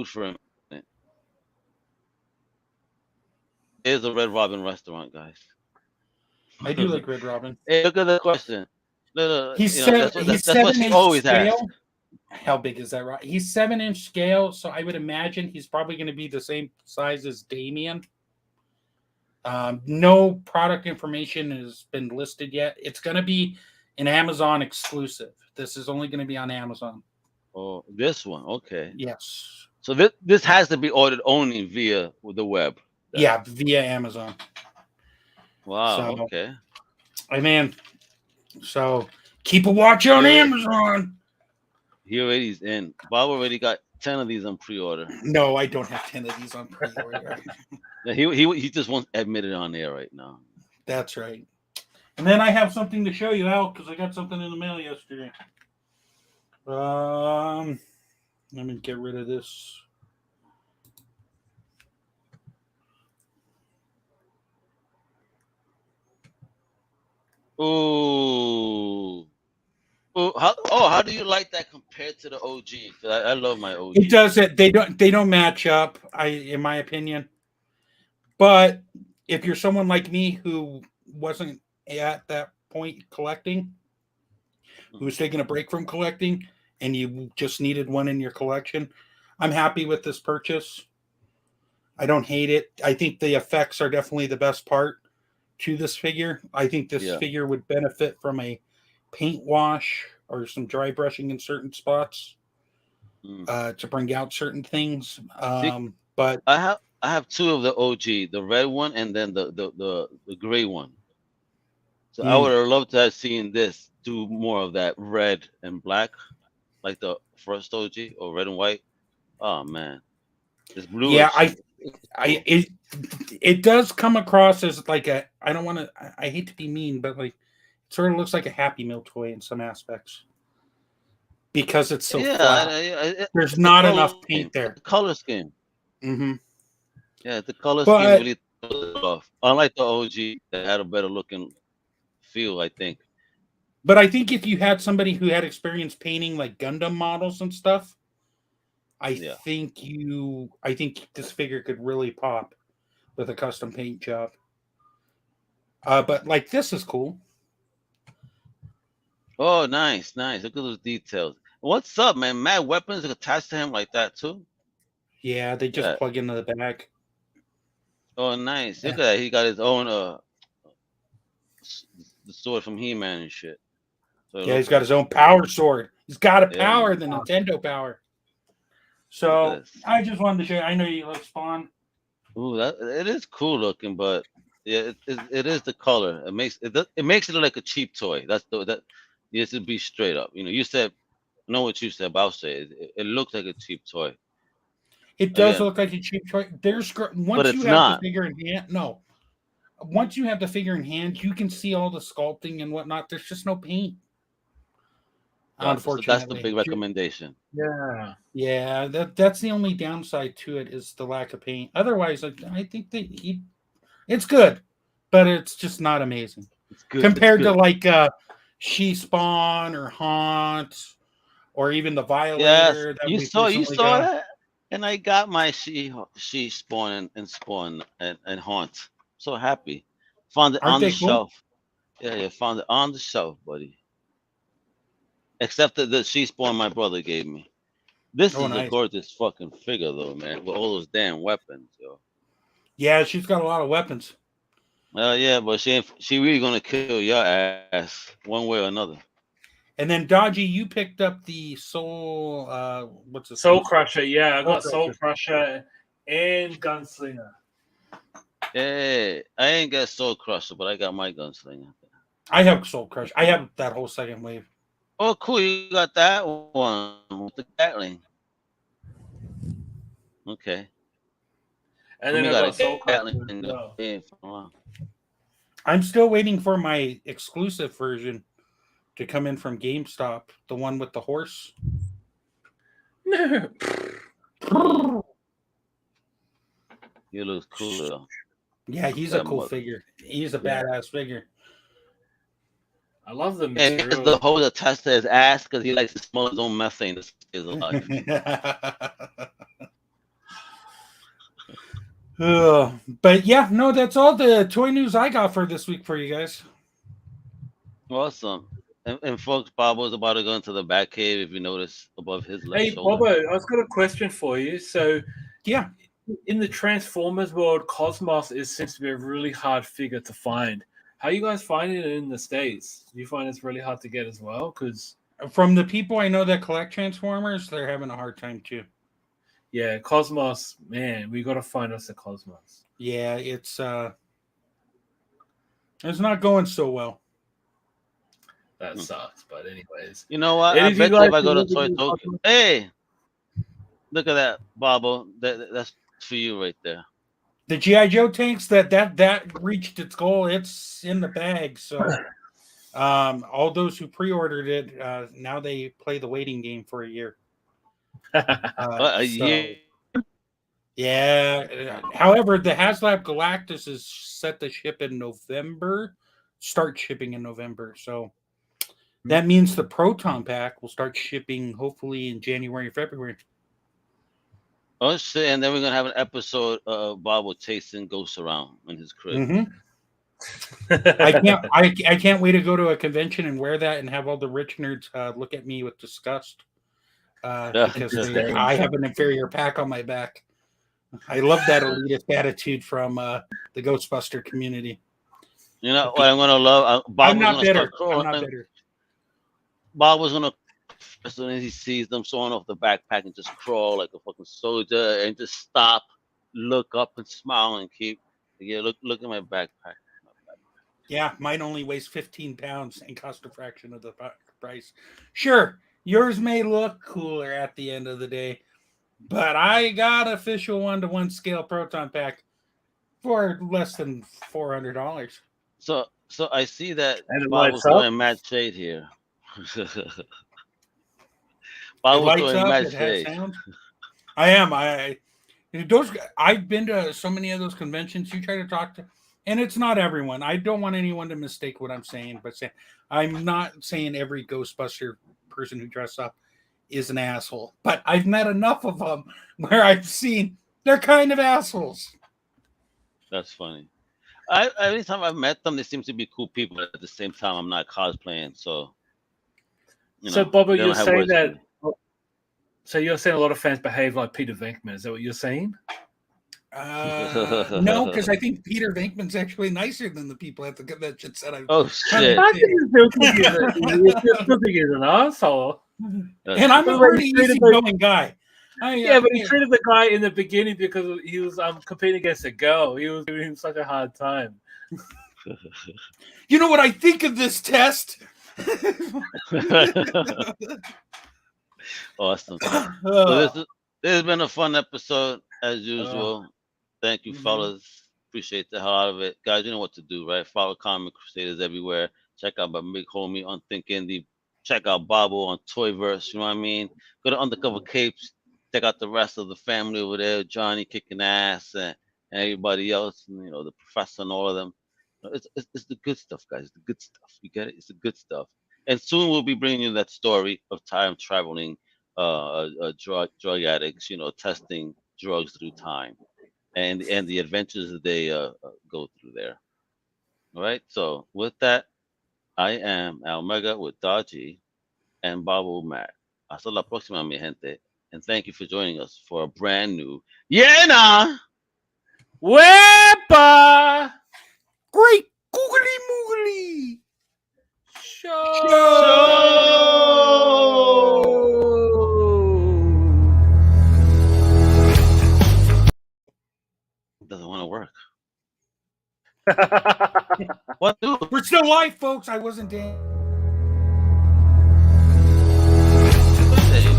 for him. There's a Red Robin restaurant, guys. I do like Red Robin. Hey, look at the question. He's that's what she always asks. How big is that? Right? He's 7-inch scale, so I would imagine he's probably going to be the same size as Damien. No product information has been listed yet. It's going to be an Amazon exclusive. This is only going to be on Amazon. Oh, this one, okay. Yes. So this has to be ordered only via the web. Yeah, via Amazon. Wow. So, okay. I mean, so keep a watch on Amazon. He already's in. Bob already got 10 of these on pre-order. No, I don't have 10 of these on pre-order. he just won't admit it on air right now. That's right. And then I have something to show you, Al, because I got something in the mail yesterday. Let me get rid of this. Ooh. How do you like that compared to the OG? I love my OG. It does it. They don't match up, in my opinion. But if you're someone like me who wasn't at that point collecting, who was taking a break from collecting, and you just needed one in your collection, I'm happy with this purchase. I don't hate it. I think the effects are definitely the best part to this figure. I think this figure would benefit from a paint wash or some dry brushing in certain spots to bring out certain things. But I have two of the OG, the red one and then the gray one. So I would have loved to have seen this do more of that red and black, like the first OG, or red and white. Oh man, it's blue. Yeah, it does come across as like a. I hate to be mean, but like it sort of looks like a Happy Meal toy in some aspects because it's so flat. There's not enough paint there. The color scheme. Mm-hmm. Yeah, the color scheme really throws it off. Unlike the OG, that had a better looking feel, I think. But I think if you had somebody who had experience painting like Gundam models and stuff, I think this figure could really pop with a custom paint job. But like this is cool. Oh, nice. Look at those details. What's up, man? Mad weapons attached to him like that too? Yeah, they just plug into the back. Oh, nice. Look at that. He got his own the sword from He-Man and shit. So he's got his own power sword. He's got a power, the Nintendo power. So I just wanted to show you. I know you love Spawn. Ooh, it is cool looking, but yeah, it is the color. It makes it look like a cheap toy. Yes, to be straight up. You know, you said, I know what you said, but I'll say it looks like a cheap toy. It does look like a cheap toy. Once you have the figure in hand, once you have the figure in hand, you can see all the sculpting and whatnot. There's just no paint. Unfortunately, so that's the big recommendation. Yeah. That's the only downside to it is the lack of paint. Otherwise, I think it's good, but it's just not amazing. It's good compared to like She-Spawn or Haunt or even the Violator. Yes, you saw that, and I got my She-Spawn and Spawn and Haunt. So happy. Found it on the shelf. Yeah, found it on the shelf, buddy. Except the She-Spawn my brother gave me. This is a gorgeous fucking figure, though, man, with all those damn weapons, yo. Yeah, she's got a lot of weapons. Yeah, but she really gonna kill your ass one way or another. And then Dodgy, you picked up the Soul. What's the Soul Crusher? Yeah, I got Soul Crusher and Gunslinger. Hey, I ain't got Soul Crusher, but I got my gunslinger. I have Soul Crush. I have that whole second wave. Oh, cool! You got that one with the Gatling. Okay. And We then I got a got Soul Gatling Crusher as in well. the game for a while. I'm still waiting for my exclusive version to come in from GameStop, the one with the horse. No. He looks cool though. Yeah, he's a cool figure. He's a badass figure. I love the And he has material. the hose attached to his ass because he likes to smell his own methane to stay alive. But yeah, no, that's all the toy news I got for this week for you guys. Awesome. And folks, Bob was about to go into the back cave. If you notice above his left Hey, shoulder. Bobo, I've got a question for you. So, yeah, in the Transformers world, Cosmos seems to be a really hard figure to find. How are you guys finding it in the States? Do you find it's really hard to get as well? Because from the people I know that collect Transformers, they're having a hard time too. Yeah, Cosmos, man, we got to find us a Cosmos. Yeah, it's not going so well. That sucks, but anyways. You know what? I bet if I go to Toy Tokyo. Hey, look at that, Bobo. That's for you right there. The G.I. Joe tanks that reached its goal. It's in the bag. So all those who pre-ordered it, now they play the waiting game for a year. A year? Yeah. However, the HasLab Galactus is set to ship in November. Start shipping in November. So that means the Proton Pack will start shipping hopefully in January, February. Oh shit! And then we're gonna have an episode of Bobo chasing ghosts around in his crib. Mm-hmm. I can't wait to go to a convention and wear that and have all the rich nerds look at me with disgust because I have an inferior pack on my back. I love that elitist attitude from the Ghostbuster community. You know what I'm gonna love? I'm not bitter. I'm not bitter. Bob was gonna, as soon as he sees them throwing off the backpack, and just crawl like a fucking soldier and just stop, look up and smile and keep. Yeah, look at my backpack. Yeah, mine only weighs 15 pounds and costs a fraction of the price. Sure, yours may look cooler at the end of the day, but I got official 1-to-1 scale Proton Pack for less than $400. So I see that Bob was doing mad shade here. Bob was doing mad shade. I am. I've been to so many of those conventions. You try to talk to, and it's not everyone. I don't want anyone to mistake what I'm saying, but I'm not saying every Ghostbuster person who dresses up is an asshole. But I've met enough of them where I've seen they're kind of assholes. That's funny. Every time I've met them, they seem to be cool people. At the same time, I'm not cosplaying, so. So, Bobo, you're saying that. So you're saying a lot of fans behave like Peter Venkman. Is that what you're saying? No, because I think Peter Venkman's actually nicer than the people at the convention said. Oh shit! I still think he's an asshole. And I'm a pretty easygoing guy. But he treated the guy in the beginning because he was competing against a girl. He was giving him such a hard time. You know what I think of this test? Awesome. So this has been a fun episode as usual. Thank you, fellas. Appreciate the hell out of it, guys. You know what to do, right? Follow Comic Crusaders everywhere. Check out my big homie on Think Indie. Check out Bobo on Toyverse. You know what I mean? Go to Undercover Capes. Check out the rest of the family over there. Johnny kicking ass and everybody else. And, you know, the professor and all of them. It's the good stuff, guys. It's the good stuff. You get it? It's the good stuff. And soon we'll be bringing you that story of time traveling drug addicts, you know, testing drugs through time, and the adventures that they go through there. All right. So with that, I am Almega with Dodgy and Babu Mac. Hasta la próxima, mi gente. And thank you for joining us for a brand new Yena Wepa Great Googly Moogly Show. Doesn't want to work. What, dude? We're still live, folks. I wasn't dead. There you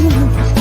go.